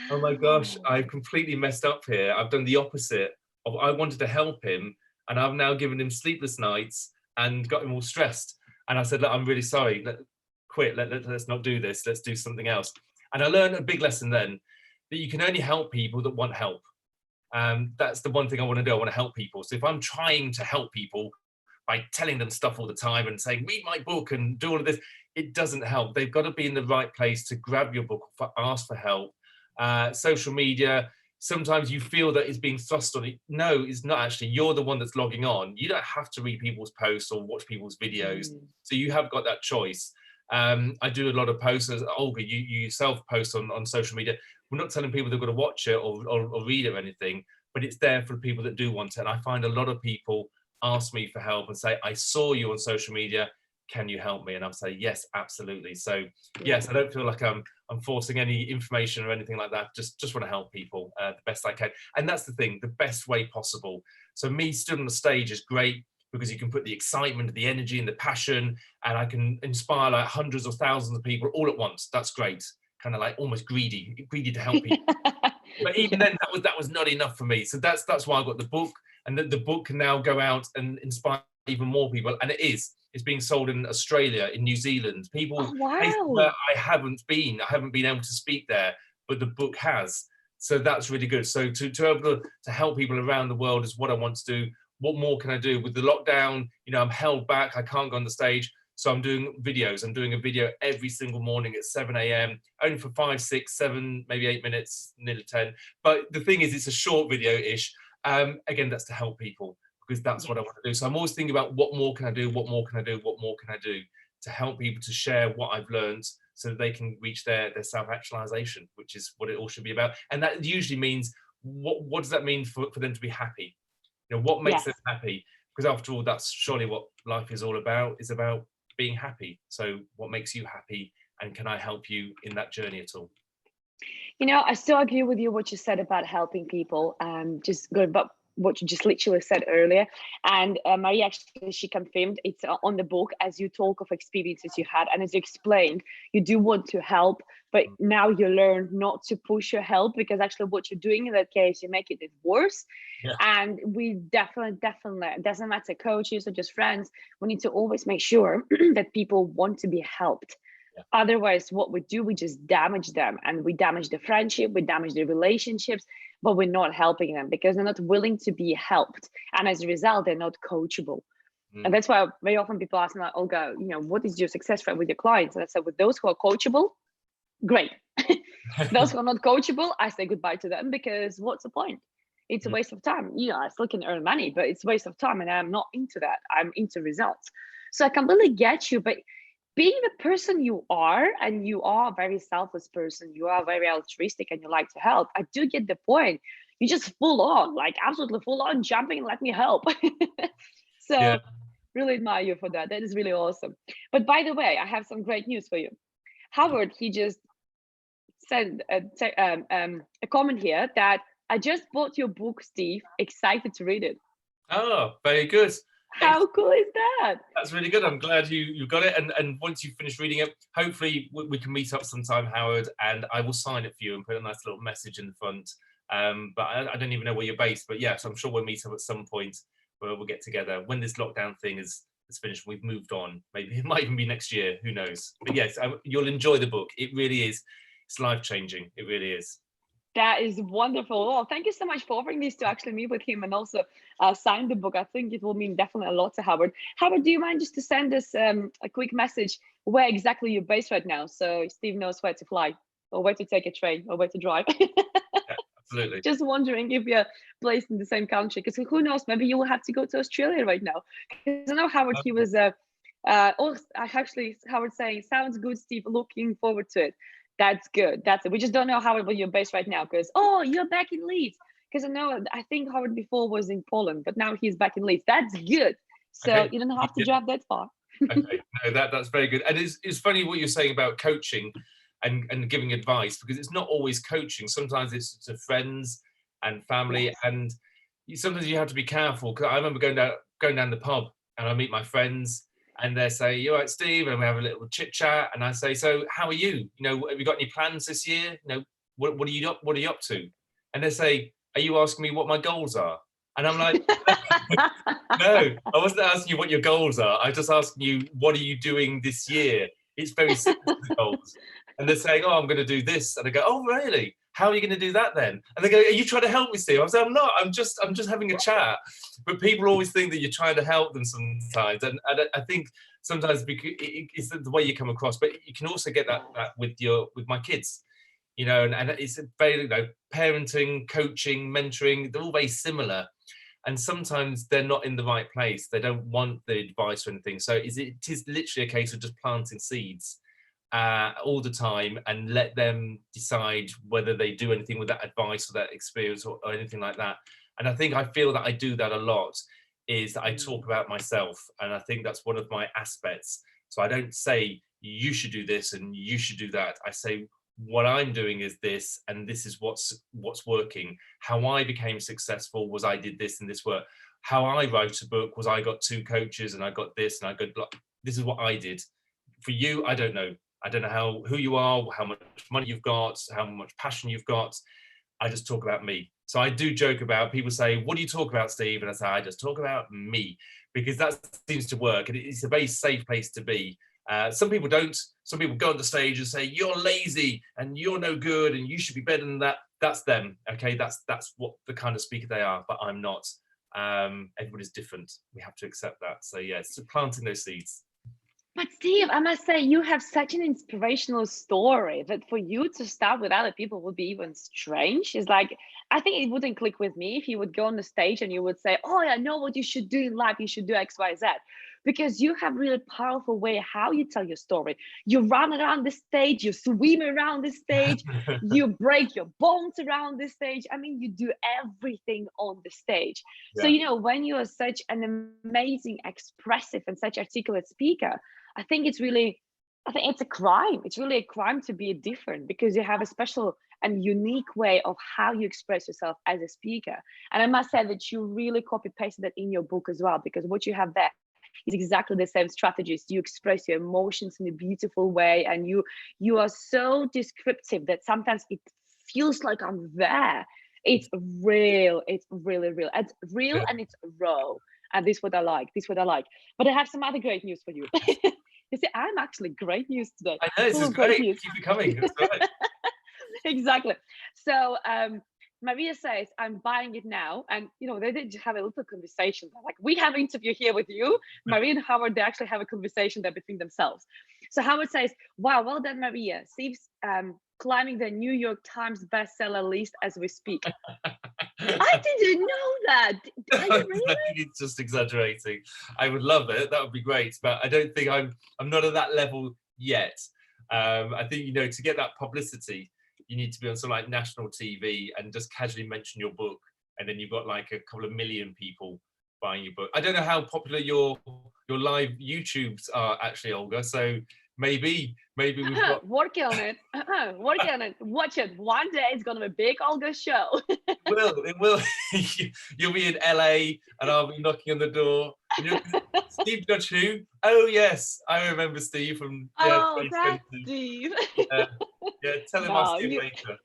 oh my gosh, I've completely messed up here. I've done the opposite of, I wanted to help him, and I've now given him sleepless nights and got him all stressed. And I said, look, I'm really sorry, let's not do this, let's do something else. And I learned a big lesson then, that you can only help people that want help. That's the one thing I want to do. I want to help people. So if I'm trying to help people by telling them stuff all the time and saying, read my book and do all of this, it doesn't help. They've got to be in the right place to grab your book, ask for help. Social media, sometimes you feel that it's being thrust on it. No, it's not actually. You're the one that's logging on. You don't have to read people's posts or watch people's videos. So you have got that choice. I do a lot of posts. Olga, you yourself post on social media. We're not telling people they've got to watch it or read it or anything, but it's there for people that do want it. And I find a lot of people ask me for help and say, I saw you on social media, can you help me? And I'll say, yes, absolutely. So yes, I don't feel like I'm forcing any information or anything like that. Just want to help people the best I can. And that's the thing, the best way possible. So me stood on the stage is great because you can put the excitement, the energy and the passion, and I can inspire like hundreds of thousands of people all at once. That's great. Kind of like almost greedy to help people. But even then, that was not enough for me. So that's why I got the book, and the book can now go out and inspire even more people. And it's being sold in Australia, in New Zealand. People, places where I haven't been able to speak there, but the book has. So that's really good. So to be able to help people around the world is what I want to do. What more can I do? With the lockdown, I'm held back. I can't go on the stage. So I'm doing videos. I'm doing a video every single morning at 7 a.m. only for 5, 6, 7, maybe 8 minutes, nearly 10. But the thing is, it's a short video-ish. Again, that's to help people, because that's what I want to do. So I'm always thinking about what more can I do? What more can I do? What more can I do to help people to share what I've learned so that they can reach their self-actualization, which is what it all should be about. And that usually means, what does that mean for them to be happy? What makes them happy? Because after all, that's surely what life is all about, is about being happy. So what makes you happy, and can I help you in that journey at all? I still agree with you what you said about helping people. Just going about what you just literally said earlier. And Maria, actually, she confirmed it's on the book, as you talk of experiences you had. And as you explained, you do want to help, but now you learn not to push your help, because actually what you're doing in that case, you make it worse. Yeah. And we definitely, it doesn't matter, coaches or just friends, we need to always make sure that people want to be helped. Yeah. Otherwise, what we do, we just damage them, and we damage the friendship, we damage the relationships, but we're not helping them because they're not willing to be helped. And as a result, they're not coachable. And that's why very often people ask me, like, Olga, what is your success rate with your clients? And I said, with those who are coachable, great. Those who are not coachable, I say goodbye to them, because what's the point? It's a waste of time. I still can earn money, but it's a waste of time. And I'm not into that. I'm into results. So I completely get you, but being the person you are, and you are a very selfless person, you are very altruistic and you like to help, I do get the point. You just full on, like absolutely full on jumping, let me help. So yeah. Really admire you for that. That is really awesome. But by the way, I have some great news for you. Howard, he just send a comment here that I just bought your book, Steve. Excited to read it. Oh, very good. How cool is that? That's really good. I'm glad you got it. And once you finish reading it, hopefully we can meet up sometime, Howard, and I will sign it for you and put a nice little message in the front. But I don't even know where you're based. But yeah, so I'm sure we'll meet up at some point where we'll get together when this lockdown thing is finished. We've moved on. Maybe it might even be next year. Who knows? But yes, you'll enjoy the book. It really is. It's life changing. It really is. That is wonderful. Well, thank you so much for offering this to actually meet with him and also sign the book. I think it will mean definitely a lot to Howard. Howard, do you mind just to send us a quick message where exactly you're based right now, so Steve knows where to fly or where to take a train or where to drive? Yeah, absolutely. Just wondering if you're placed in the same country, because who knows, maybe you will have to go to Australia right now. Because I know Howard, he was actually Howard saying, sounds good, Steve, looking forward to it. That's good. That's it. We just don't know Howard where you're based right now, because you're back in Leeds. Because I think Howard before was in Poland, but now he's back in Leeds. That's good. So Okay. you don't have to drive that far. Okay, no, that's very good. And it's funny what you're saying about coaching and giving advice, because it's not always coaching. Sometimes it's to friends and family, Yes. and sometimes you have to be careful. Because I remember going down the pub, and I meet my friends, and they say, "You all right, Steve?" And we have a little chit chat, and I say, "So how are you? Have you got any plans this year? What are you up to?" And they say, "Are you asking me what my goals are?" And I'm like, no, I wasn't asking you what your goals are. I was just asking you, what are you doing this year? It's very simple, the goals. And they're saying, "Oh, I'm going to do this." And I go, "Oh, really? How are you going to do that then?" And they go, "Are you trying to help me, Steve?" I say, "I'm not. I'm just having a chat." But people always think that you're trying to help them sometimes. And I think sometimes it's the way you come across. But you can also get that with my kids. And it's very, parenting, coaching, mentoring, they're all very similar. And sometimes they're not in the right place. They don't want the advice or anything. So it is literally a case of just planting seeds all the time and let them decide whether they do anything with that advice or that experience or anything like that. And I feel that I do that a lot, is that I talk about myself. And I think that's one of my aspects. So I don't say, you should do this and you should do that. I say, what I'm doing is this, and this is what's working. How I became successful was I did this and this work. How I wrote a book was I got 2 coaches and I got this and I got, this is what I did. For you, I don't know. I don't know who you are, how much money you've got, how much passion you've got. I just talk about me. So I do joke about, people say, "What do you talk about, Steve?" And I say, "I just talk about me," because that seems to work. And it's a very safe place to be. Some people don't. Some people go on the stage and say, "You're lazy and you're no good and you should be better than that." That's them. Okay, that's what the kind of speaker they are. But I'm not. Everybody's different. We have to accept that. So yeah, it's planting those seeds. But Steve, I must say, you have such an inspirational story that for you to start with other people would be even strange. It's like, I think it wouldn't click with me if you would go on the stage and you would say, "Oh, I know what you should do in life. You should do X, Y, Z." Because you have really powerful way how you tell your story. You run around the stage, you swim around the stage, you break your bones around the stage. I mean, you do everything on the stage. So, when you are such an amazing, expressive, and such articulate speaker, I think it's a crime. It's really a crime to be different, because you have a special and unique way of how you express yourself as a speaker. And I must say that you really copy pasted that in your book as well, because what you have there is exactly the same strategies. You express your emotions in a beautiful way, and you are so descriptive that sometimes it feels like I'm there. It's real. It's really real. It's real and it's raw. And this is what I like. But I have some other great news for you. You see, I'm actually great news today. I know, this is great. Keep it coming. That's right. Exactly. So Maria says, "I'm buying it now." And they did have a little conversation. Like, we have an interview here with you. Maria and Howard, they actually have a conversation there between themselves. So Howard says, "Wow, well done, Maria. Steve's climbing the New York Times bestseller list as we speak." I didn't know that. Are you really? It's just exaggerating. I would love it. That would be great. But I don't think I'm not at that level yet. I think, to get that publicity, you need to be on some like national TV and just casually mention your book. And then you've got like a couple of million people buying your book. I don't know how popular your live YouTubes are actually, Olga. So maybe we've got. Working on it. Working on it. Watch it. One day it's gonna be a big Olga show. It will. You'll be in LA and I'll be knocking on the door. And Steve Judge who? Oh yes, I remember Steve from Oh, that's 2020. Steve. Yeah, yeah. Tell him I'll No, see him you later.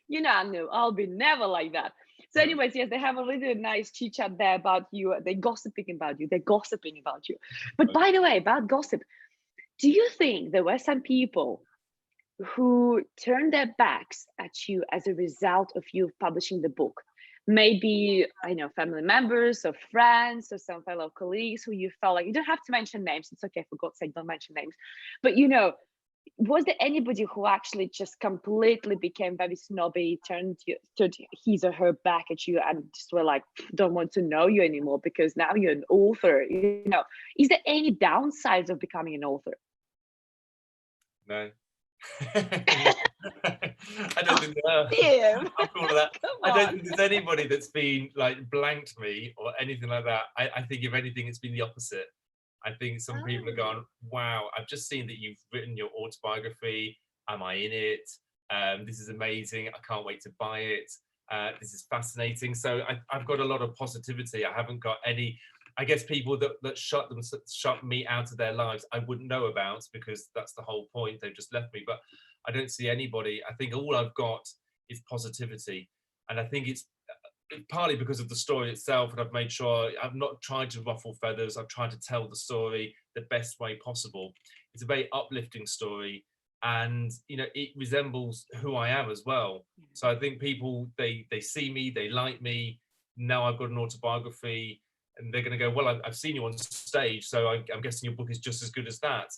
you know, I knew I'll be never like that. So, Yeah. anyways, yes, they have a really nice chit chat there about you. They're gossiping about you. They're gossiping about you. But by the way, about gossip, do you think there were some people who turned their backs at you as a result of you publishing the book? Maybe, I know, family members or friends or some fellow colleagues who you felt like, you don't have to mention names. It's okay, for God's sake, don't mention names. But was there anybody who actually just completely became very snobby, turned his or her back at you, and just were like, don't want to know you anymore because now you're an author? Is there any downsides of becoming an author? No. I don't think after all of that, I don't think there's anybody that's been like blanked me or anything like that. I think if anything, it's been the opposite. I think some people have gone, wow, I've just seen that you've written your autobiography. Am I in it? This is amazing. I can't wait to buy it. This is fascinating. So I've got a lot of positivity. I haven't got any, I guess, people that shut me out of their lives I wouldn't know about, because that's the whole point. They've just left me. But I don't see anybody. I think all I've got is positivity. And I think it's partly because of the story itself, and I've made sure I've not tried to ruffle feathers. I've tried to tell the story the best way possible. It's a very uplifting story, and it resembles who I am as well. So I think people, they see me, they like me. Now I've got an autobiography, and they're going to go, well, I've seen you on stage, so I'm guessing your book is just as good as that.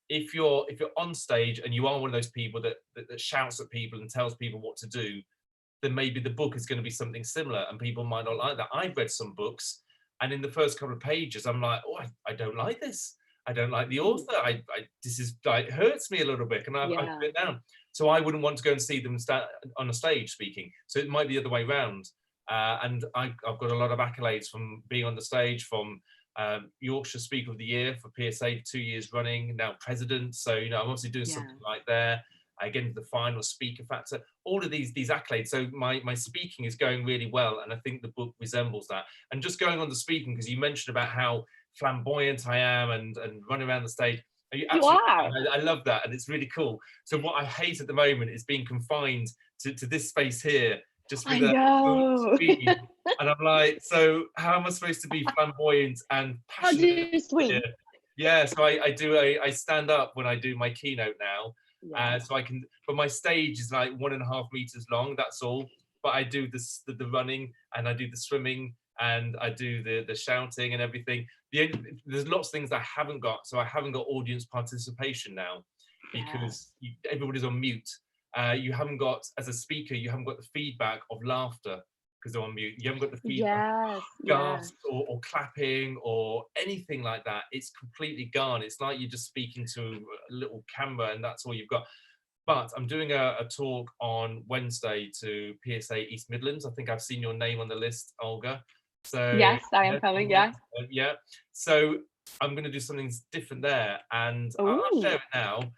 If you're on stage and you are one of those people that shouts at people and tells people what to do, then maybe the book is going to be something similar, and people might not like that. I've read some books, and in the first couple of pages, I'm like, oh, I don't like this. I don't like the author. This is like, hurts me a little bit, and I've put it down. So I wouldn't want to go and see them on a stage speaking. So it might be the other way around. And I've got a lot of accolades from being on the stage, from Yorkshire Speaker of the Year for PSA 2 years running, now president. So I'm obviously doing something like there. I get into the final speaker factor, all of these accolades. So my speaking is going really well, and I think the book resembles that. And just going on the speaking, because you mentioned about how flamboyant I am and running around the stage. You are. I love that, and it's really cool. So what I hate at the moment is being confined to this space here, just with a screen. And I'm like, so how am I supposed to be flamboyant and passionate? How do you swing? Yeah, so I stand up when I do my keynote now. So I can, but my stage is like 1.5 meters long, that's all. But I do the running, and I do the swimming, and I do the shouting and everything. There's lots of things that I haven't got. So I haven't got audience participation now, because everybody's on mute. You haven't got, as a speaker, you haven't got the feedback of laughter because they're on mute. You haven't got the feedback of gasps or clapping or anything like that. It's completely gone. It's like you're just speaking to a little camera, and that's all you've got. But I'm doing a talk on Wednesday to PSA East Midlands. I think I've seen your name on the list, Olga. So yes, I am coming. Yeah. So I'm going to do something different there, and I'll share it now.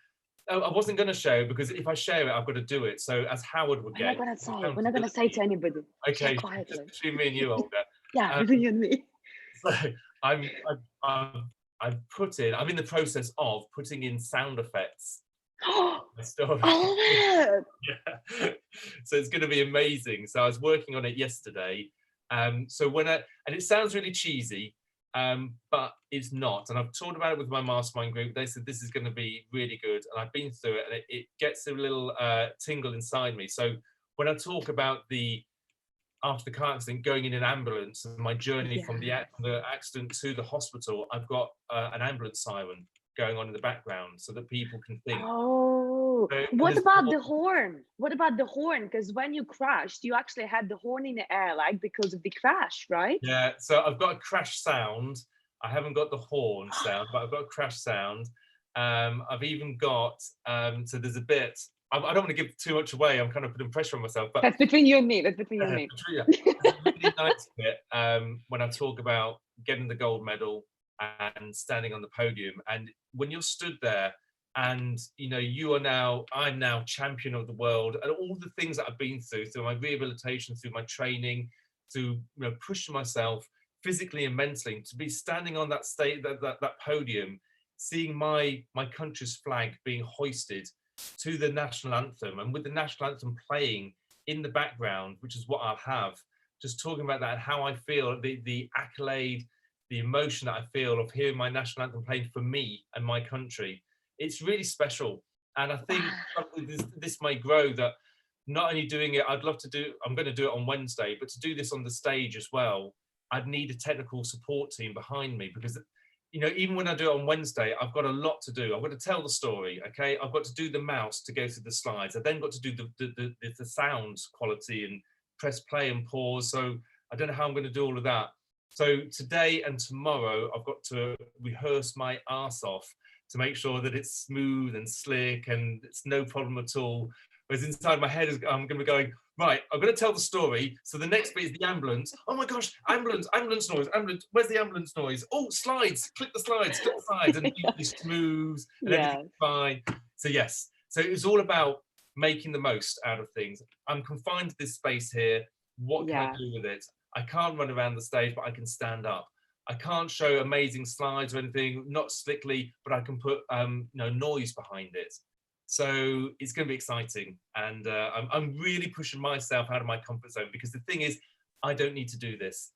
I wasn't going to share, because if I share it, I've got to do it. So as Howard would get, we're not going to say to anybody. Okay, just between me and you, Olga. Between you and me. So I'm in the process of putting in sound effects. So it's going to be amazing. So I was working on it yesterday. So and it sounds really cheesy, but it's not. And I've talked about it with my mastermind group. They said this is going to be really good, and I've been through it, and it gets a little tingle inside me. So when I talk about after the car accident, going in an ambulance, and my journey from the accident to the hospital, I've got an ambulance siren going on in the background so that people can think. So, what about the horn? What about the horn? Because when you crashed, you actually had the horn in the air, like because of the crash, right? Yeah, so I've got a crash sound. I haven't got the horn sound, but I've got a crash sound. I've even got, so there's a bit, I don't want to give too much away. I'm kind of putting pressure on myself. But that's between you and me. That's between you and me. There's a really nice bit when I talk about getting the gold medal and standing on the podium. And when you're stood there, And I'm now champion of the world, and all the things that I've been through my rehabilitation, through my training, through pushing myself physically and mentally to be standing on that stage, that podium, seeing my country's flag being hoisted to the national anthem, and with the national anthem playing in the background, which is what I'll have, just talking about that and how I feel, the accolade, the emotion that I feel of hearing my national anthem playing for me and my country. It's really special. And I think this may grow, that not only doing it, I'm going to do it on Wednesday, but to do this on the stage as well, I'd need a technical support team behind me, because even when I do it on Wednesday, I've got a lot to do. I've got to tell the story, okay? I've got to do the mouse to go through the slides. I've then got to do the sound quality and press play and pause. So I don't know how I'm going to do all of that. So today and tomorrow, I've got to rehearse my arse off to make sure that it's smooth and slick and it's no problem at all. Whereas inside my head, I'm going to be going, right, I'm going to tell the story. So the next bit is the ambulance. Oh my gosh, ambulance noise, ambulance. Where's the ambulance noise? Oh, slides, click the slides, and be smooth and everything's fine. So yes, so it was all about making the most out of things. I'm confined to this space here. What can I do with it? I can't run around the stage, but I can stand up. I can't show amazing slides or anything, not slickly, but I can put noise behind it. So it's going to be exciting, and I'm really pushing myself out of my comfort zone, because the thing is, I don't need to do this.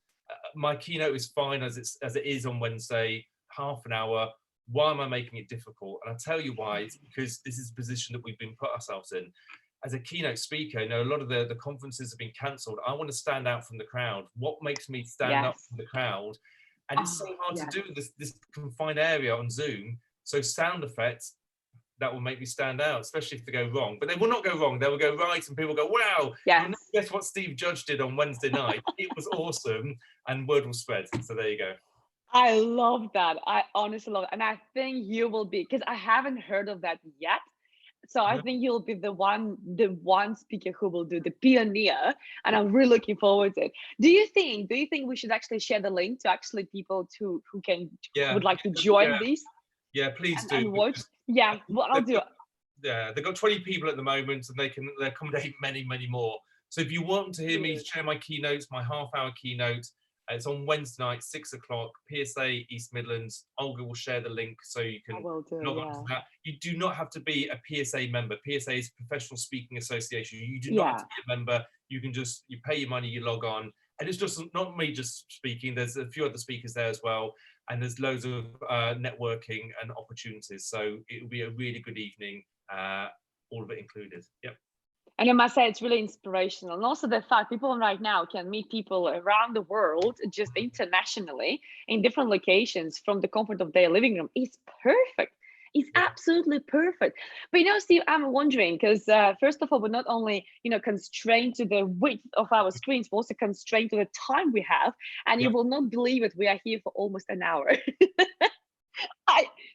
My keynote is fine as it is on Wednesday, half an hour. Why am I making it difficult? And I'll tell you why. It's because this is the position that we've been put ourselves in. As a keynote speaker, a lot of the conferences have been cancelled. I want to stand out from the crowd. What makes me stand up from the crowd? And it's so hard to do this confined area on Zoom. So sound effects that will make me stand out, especially if they go wrong. But they will not go wrong. They will go right, and people will go, wow, guess what Steve Judge did on Wednesday night? It was awesome, and word will spread. So there you go. I love that. I honestly love it. And I think you will be, because I haven't heard of that yet. So I think you'll be the one speaker who will do the pioneer, and I'm really looking forward to it. Do you think we should actually share the link to actually people who would like to join this? Yeah, please do. And watch. Yeah, what I'll do. Yeah, they've got 20 people at the moment, and they accommodate many, many more. So if you want to hear me share my keynotes, my half-hour keynote, it's on Wednesday night, 6 o'clock, PSA East Midlands. Olga will share the link so you can log on to that. You do not have to be a PSA member. PSA is Professional Speaking Association. You do not have to be a member. You can you pay your money, you log on. And it's just not me just speaking. There's a few other speakers there as well. And there's loads of networking and opportunities. So it will be a really good evening, all of it included. Yep. And I must say, it's really inspirational. And also the fact people right now can meet people around the world, just internationally, in different locations from the comfort of their living room. It's perfect. It's absolutely perfect. But Steve, I'm wondering, because first of all, we're not only constrained to the width of our screens, we're also constrained to the time we have. And you will not believe it, we are here for almost an hour.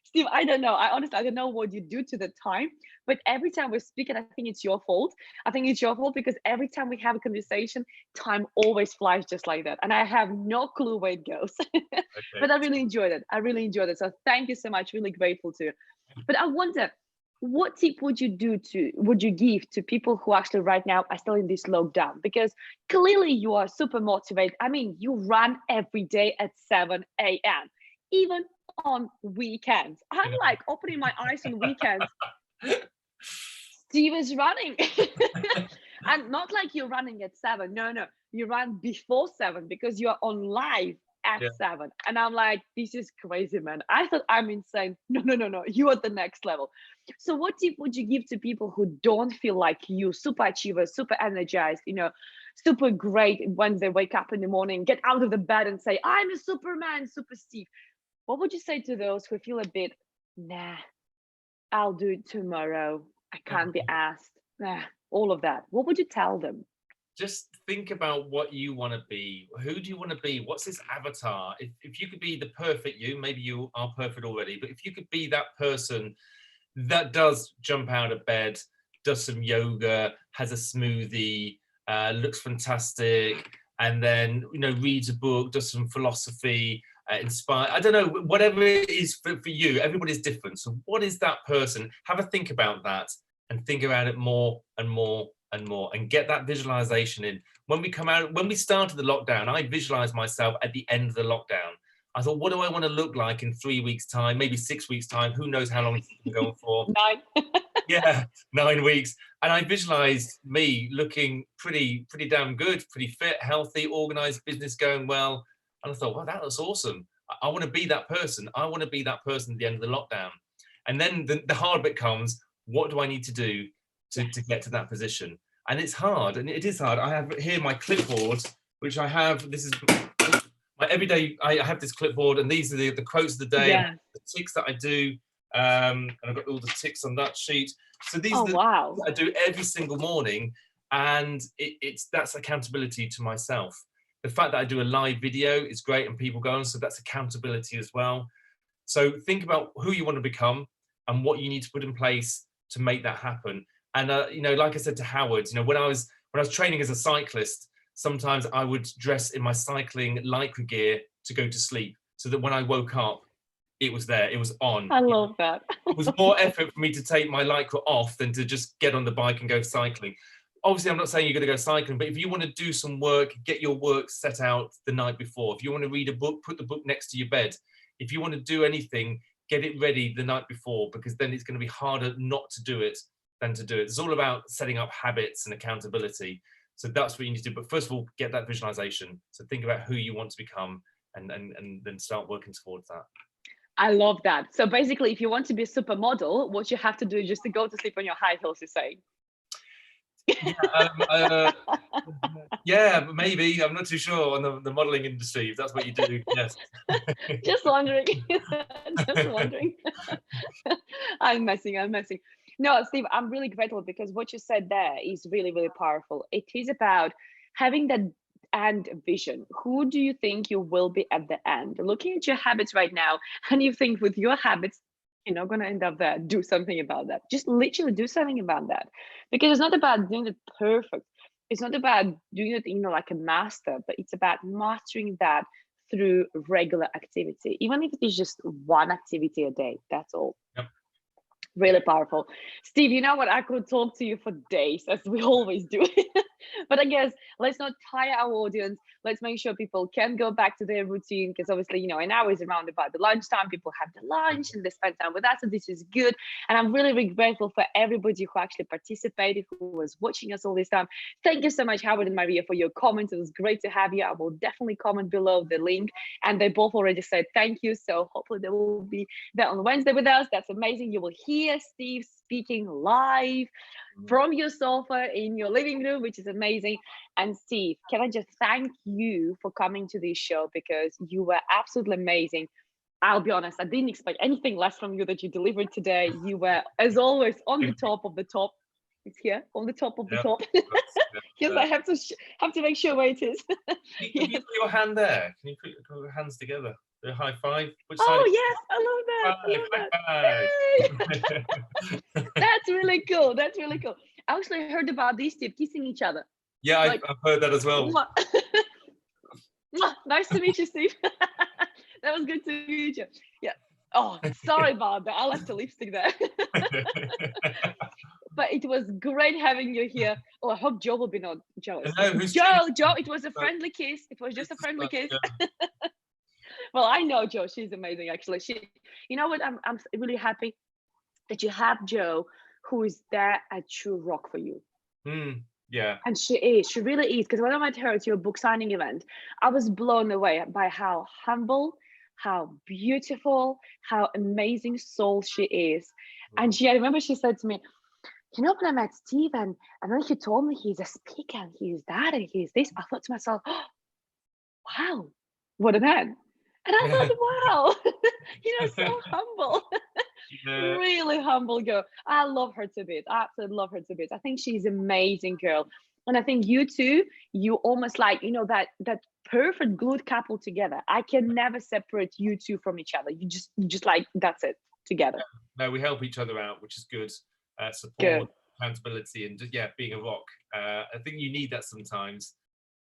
Steve, I don't know. I don't know what you do to the time, but every time we're speaking, I think it's your fault. I think it's your fault, because every time we have a conversation, time always flies just like that. And I have no clue where it goes. But I really enjoyed it. So thank you so much. Really grateful to you. But I wonder, what tip would you give to people who actually right now are still in this lockdown? Because clearly you are super motivated. I mean, you run every day at 7 a.m. even on weekends. I'm like opening my eyes on weekends. Steve is running. And not like you're running at 7. No, you run before 7, because you're on live at 7. And I'm like, this is crazy, man. I thought I'm insane. No, you are the next level. So what tip would you give to people who don't feel like you, super achievers, super energized, super great when they wake up in the morning, get out of the bed and say, I'm a Superman, super Steve? What would you say to those who feel a bit, nah, I'll do it tomorrow, I can't be asked, all of that? What would you tell them? Just think about what you want to be. Who do you want to be? What's this avatar? If you could be the perfect you, maybe you are perfect already, but if you could be that person that does jump out of bed, does some yoga, has a smoothie, looks fantastic, and then reads a book, does some philosophy, inspire. I don't know, whatever it is for you. Everybody's different. So what is that person? Have a think about that and think about it more and more and more, and get that visualization in. When we started the lockdown, I visualized myself at the end of the lockdown. I thought, what do I want to look like in 3 weeks' time, maybe 6 weeks' time? Who knows how long it's going for? 9. Yeah, 9 weeks. And I visualized me looking pretty damn good, pretty fit, healthy, organized, business going well. And I thought, wow, that looks awesome. I want to be that person. I want to be that person at the end of the lockdown. And then the hard bit comes, what do I need to do to get to that position? And it's hard, and it is hard. I have here my clipboard, which I have, this is my everyday, I have this clipboard, and these are the quotes of the day, Yeah. the ticks that I do, and I've got all the ticks on that sheet. So these are the Wow. things I do every single morning, and that's accountability to myself. The fact that I do a live video is great, and people go on, so that's accountability as well. So think about who you want to become and what you need to put in place to make that happen. And you know, like I said to Howard, you know, when I was training as a cyclist, sometimes I would dress in my cycling lycra gear to go to sleep, so that when I woke up, it was there, it was on. I love that. It was more effort for me to take my lycra off than to just get on the bike and go cycling. Obviously, I'm not saying you're going to go cycling, but if you want to do some work, get your work set out the night before. If you want to read a book, put the book next to your bed. If you want to do anything, get it ready the night before, because then it's going to be harder not to do it than to do it. It's all about setting up habits and accountability. So that's what you need to do. But first of all, get that visualization. So think about who you want to become, and then start working towards that. I love that. So basically, if you want to be a supermodel, what you have to do is just to go to sleep on your high heels, you say. Yeah, maybe. I'm not too sure on the modeling industry, if that's what you do. Yes. Just wondering. Just wondering. I'm messing. No, Steve, I'm really grateful, because what you said there is really, really powerful. It is about having that end vision. Who do you think you will be at the end? Looking at your habits right now, and you think with your habits, you're not going to end up there. Do something about that. Just literally do something about that. Because it's not about doing it perfect. It's not about doing it, you know, like a master, but it's about mastering that through regular activity. Even if it is just one activity a day, that's all. Yep. Really powerful. Steve, you know what? I could talk to you for days, as we always do. But I guess let's not tire our audience. Let's make sure people can go back to their routine, because obviously, you know, an hour is around about the lunchtime. People have the lunch and they spend time with us, and this is good. And I'm really, really grateful for everybody who actually participated, who was watching us all this time. Thank you so much, Howard and Maria, for your comments. It was great to have you. I will definitely comment below the link, and they both already said thank you. So hopefully they will be there on Wednesday with us. That's amazing. You will hear Steve speaking live from your sofa in your living room, which is amazing. And Steve, can I just thank you for coming to this show, because you were absolutely amazing. I'll be honest, I didn't expect anything less from you that you delivered today. You were, as always, on the top of the top. It's here, on the top of the top. Yes, I have to make sure where it is. Can you put your hand there? Can you put your hands together? Do a high five? Which Oh, side? yes, I love that. Yay! That's really cool. That's really cool. I actually heard about these two kissing each other. Yeah, I've heard that as well. Nice to meet you, Steve. That was good to meet you. Yeah. Oh, sorry about that. I left the lipstick there. But it was great having you here. Oh, I hope Joe will be not jealous. Joe, it was a friendly kiss. It was just a friendly kiss. Well, I know Joe. She's amazing, actually. You know what? I'm really happy that you have Joe, who is there a true rock for you. Yeah. And she really is. Because when I met her at your book signing event, I was blown away by how humble, how beautiful, how amazing soul she is. And I remember she said to me, you know, when I met Steve, and then he told me he's a speaker, and he's that, and he's this, I thought to myself, oh, wow, what a man. And I thought, wow, so humble. Really humble girl. I love her to bits. I absolutely love her to bits. I think she's an amazing girl. And I think you two, you almost like, that perfect glued couple together. I can never separate you two from each other. You just like, that's it, together. No, we help each other out, which is good. Support, good. Accountability, and just, being a rock. I think you need that sometimes.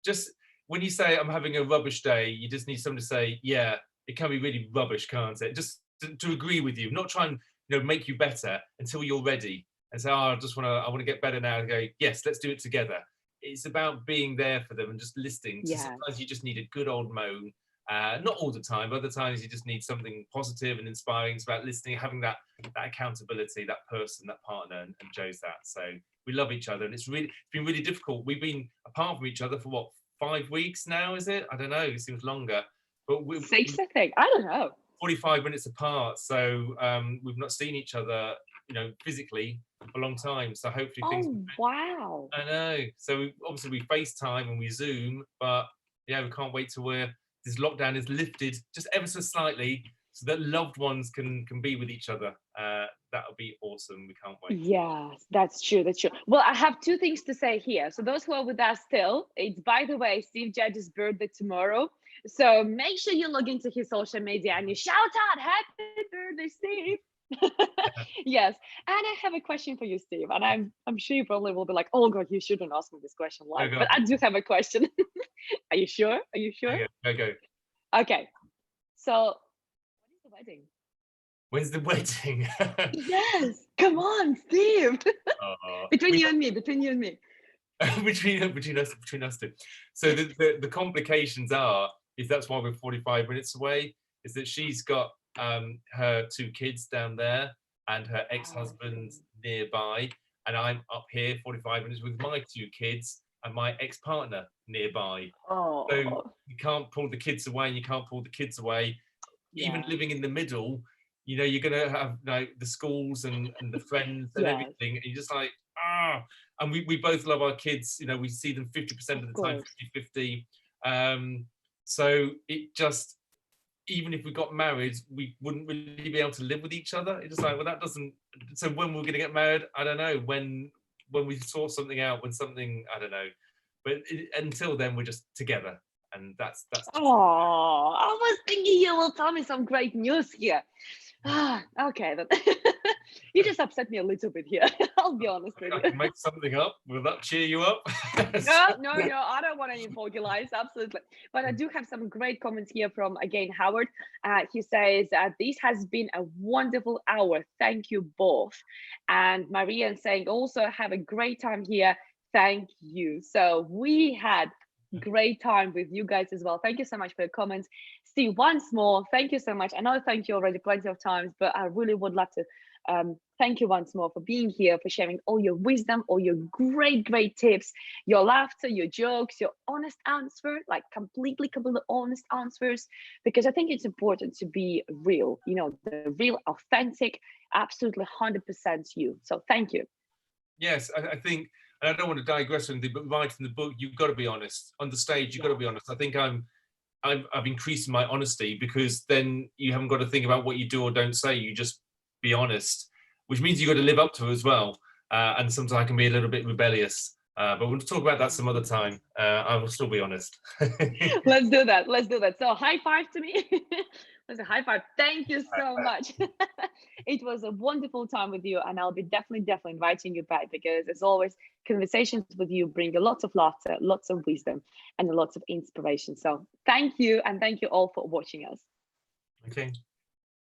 Just when you say I'm having a rubbish day, you just need someone to say, yeah, it can be really rubbish, can't it? Just to agree with you, not try and make you better until you're ready and say, oh, I want to get better now, and go, yes, let's do it together. It's about being there for them and just listening. So sometimes you just need a good old moan. Not all the time, but other times you just need something positive and inspiring. It's about listening, having that accountability, that person, that partner, and Joe's that. So we love each other, and it's been really difficult. We've been apart from each other for what, 5 weeks now, is it? I don't know, it seems longer. But 6, I think. I don't know. 45 minutes apart, so we've not seen each other, physically for a long time. So hopefully things. Oh, wow. I know. So obviously we FaceTime and we Zoom, but we can't wait till this lockdown is lifted just ever so slightly, so that loved ones can be with each other. That'll be awesome. We can't wait. Yes, that's true. That's true. Well, I have 2 things to say here. So those who are with us still, it's, by the way, Steve Judge's birthday tomorrow. So make sure you log into his social media and you shout out, "Happy birthday, Steve." Yes. And I have a question for you, Steve. And I'm sure you probably will be like, "Oh God, you shouldn't ask me this question live." But I do have a question. Are you sure? Are you sure? Go. Okay. So when is the wedding? When's the wedding? Yes. Come on, Steve. Between you and me. between us two. So the complications is that's why we're 45 minutes away, is that she's got her 2 kids down there and her ex-husband nearby, and I'm up here 45 minutes with my 2 kids and my ex-partner nearby. So you can't pull the kids away and you can't pull the kids away. Even living in the middle, you're gonna have the schools and the friends and everything, and you're just like, and we both love our kids. We see them 50% of the time, 50-50. So it just, even if we got married, we wouldn't really be able to live with each other. It's just like, well, that doesn't. So when we're gonna get married, I don't know. When we sort something out, I don't know. But until then, we're just together, and that's. Oh, I was thinking you will tell me some great news here. Okay, then. You just upset me a little bit here. I'll be honest with you. I can make something up. Will that cheer you up? No, I don't want any vocalize, absolutely. But I do have some great comments here from, again, Howard. He says, this has been a wonderful hour. Thank you both. And Maria saying, also have a great time here. Thank you. So we had great time with you guys as well. Thank you so much for your comments. Steve, once more, thank you so much. I know I thanked you already plenty of times, but I really would love to thank you once more for being here, for sharing all your wisdom, all your great tips, your laughter, your jokes, your honest answer, like completely honest answers, because I think it's important to be real, the real, authentic, absolutely 100% you. So thank you. Yes, I think, and I don't want to digress on anything, but writing the book, you've got to be honest. On the stage, you've got to be honest. I think I've increased my honesty, because then you haven't got to think about what you do or don't say. You just be honest, which means you've got to live up to it as well. And sometimes I can be a little bit rebellious. But we'll talk about that some other time. I will still be honest. Let's do that. So high five to me. Let's a high five. Thank you so much. It was a wonderful time with you, and I'll be definitely inviting you back, because as always, conversations with you bring a lot of laughter, lots of wisdom, and lots of inspiration. So thank you, and thank you all for watching us. Okay.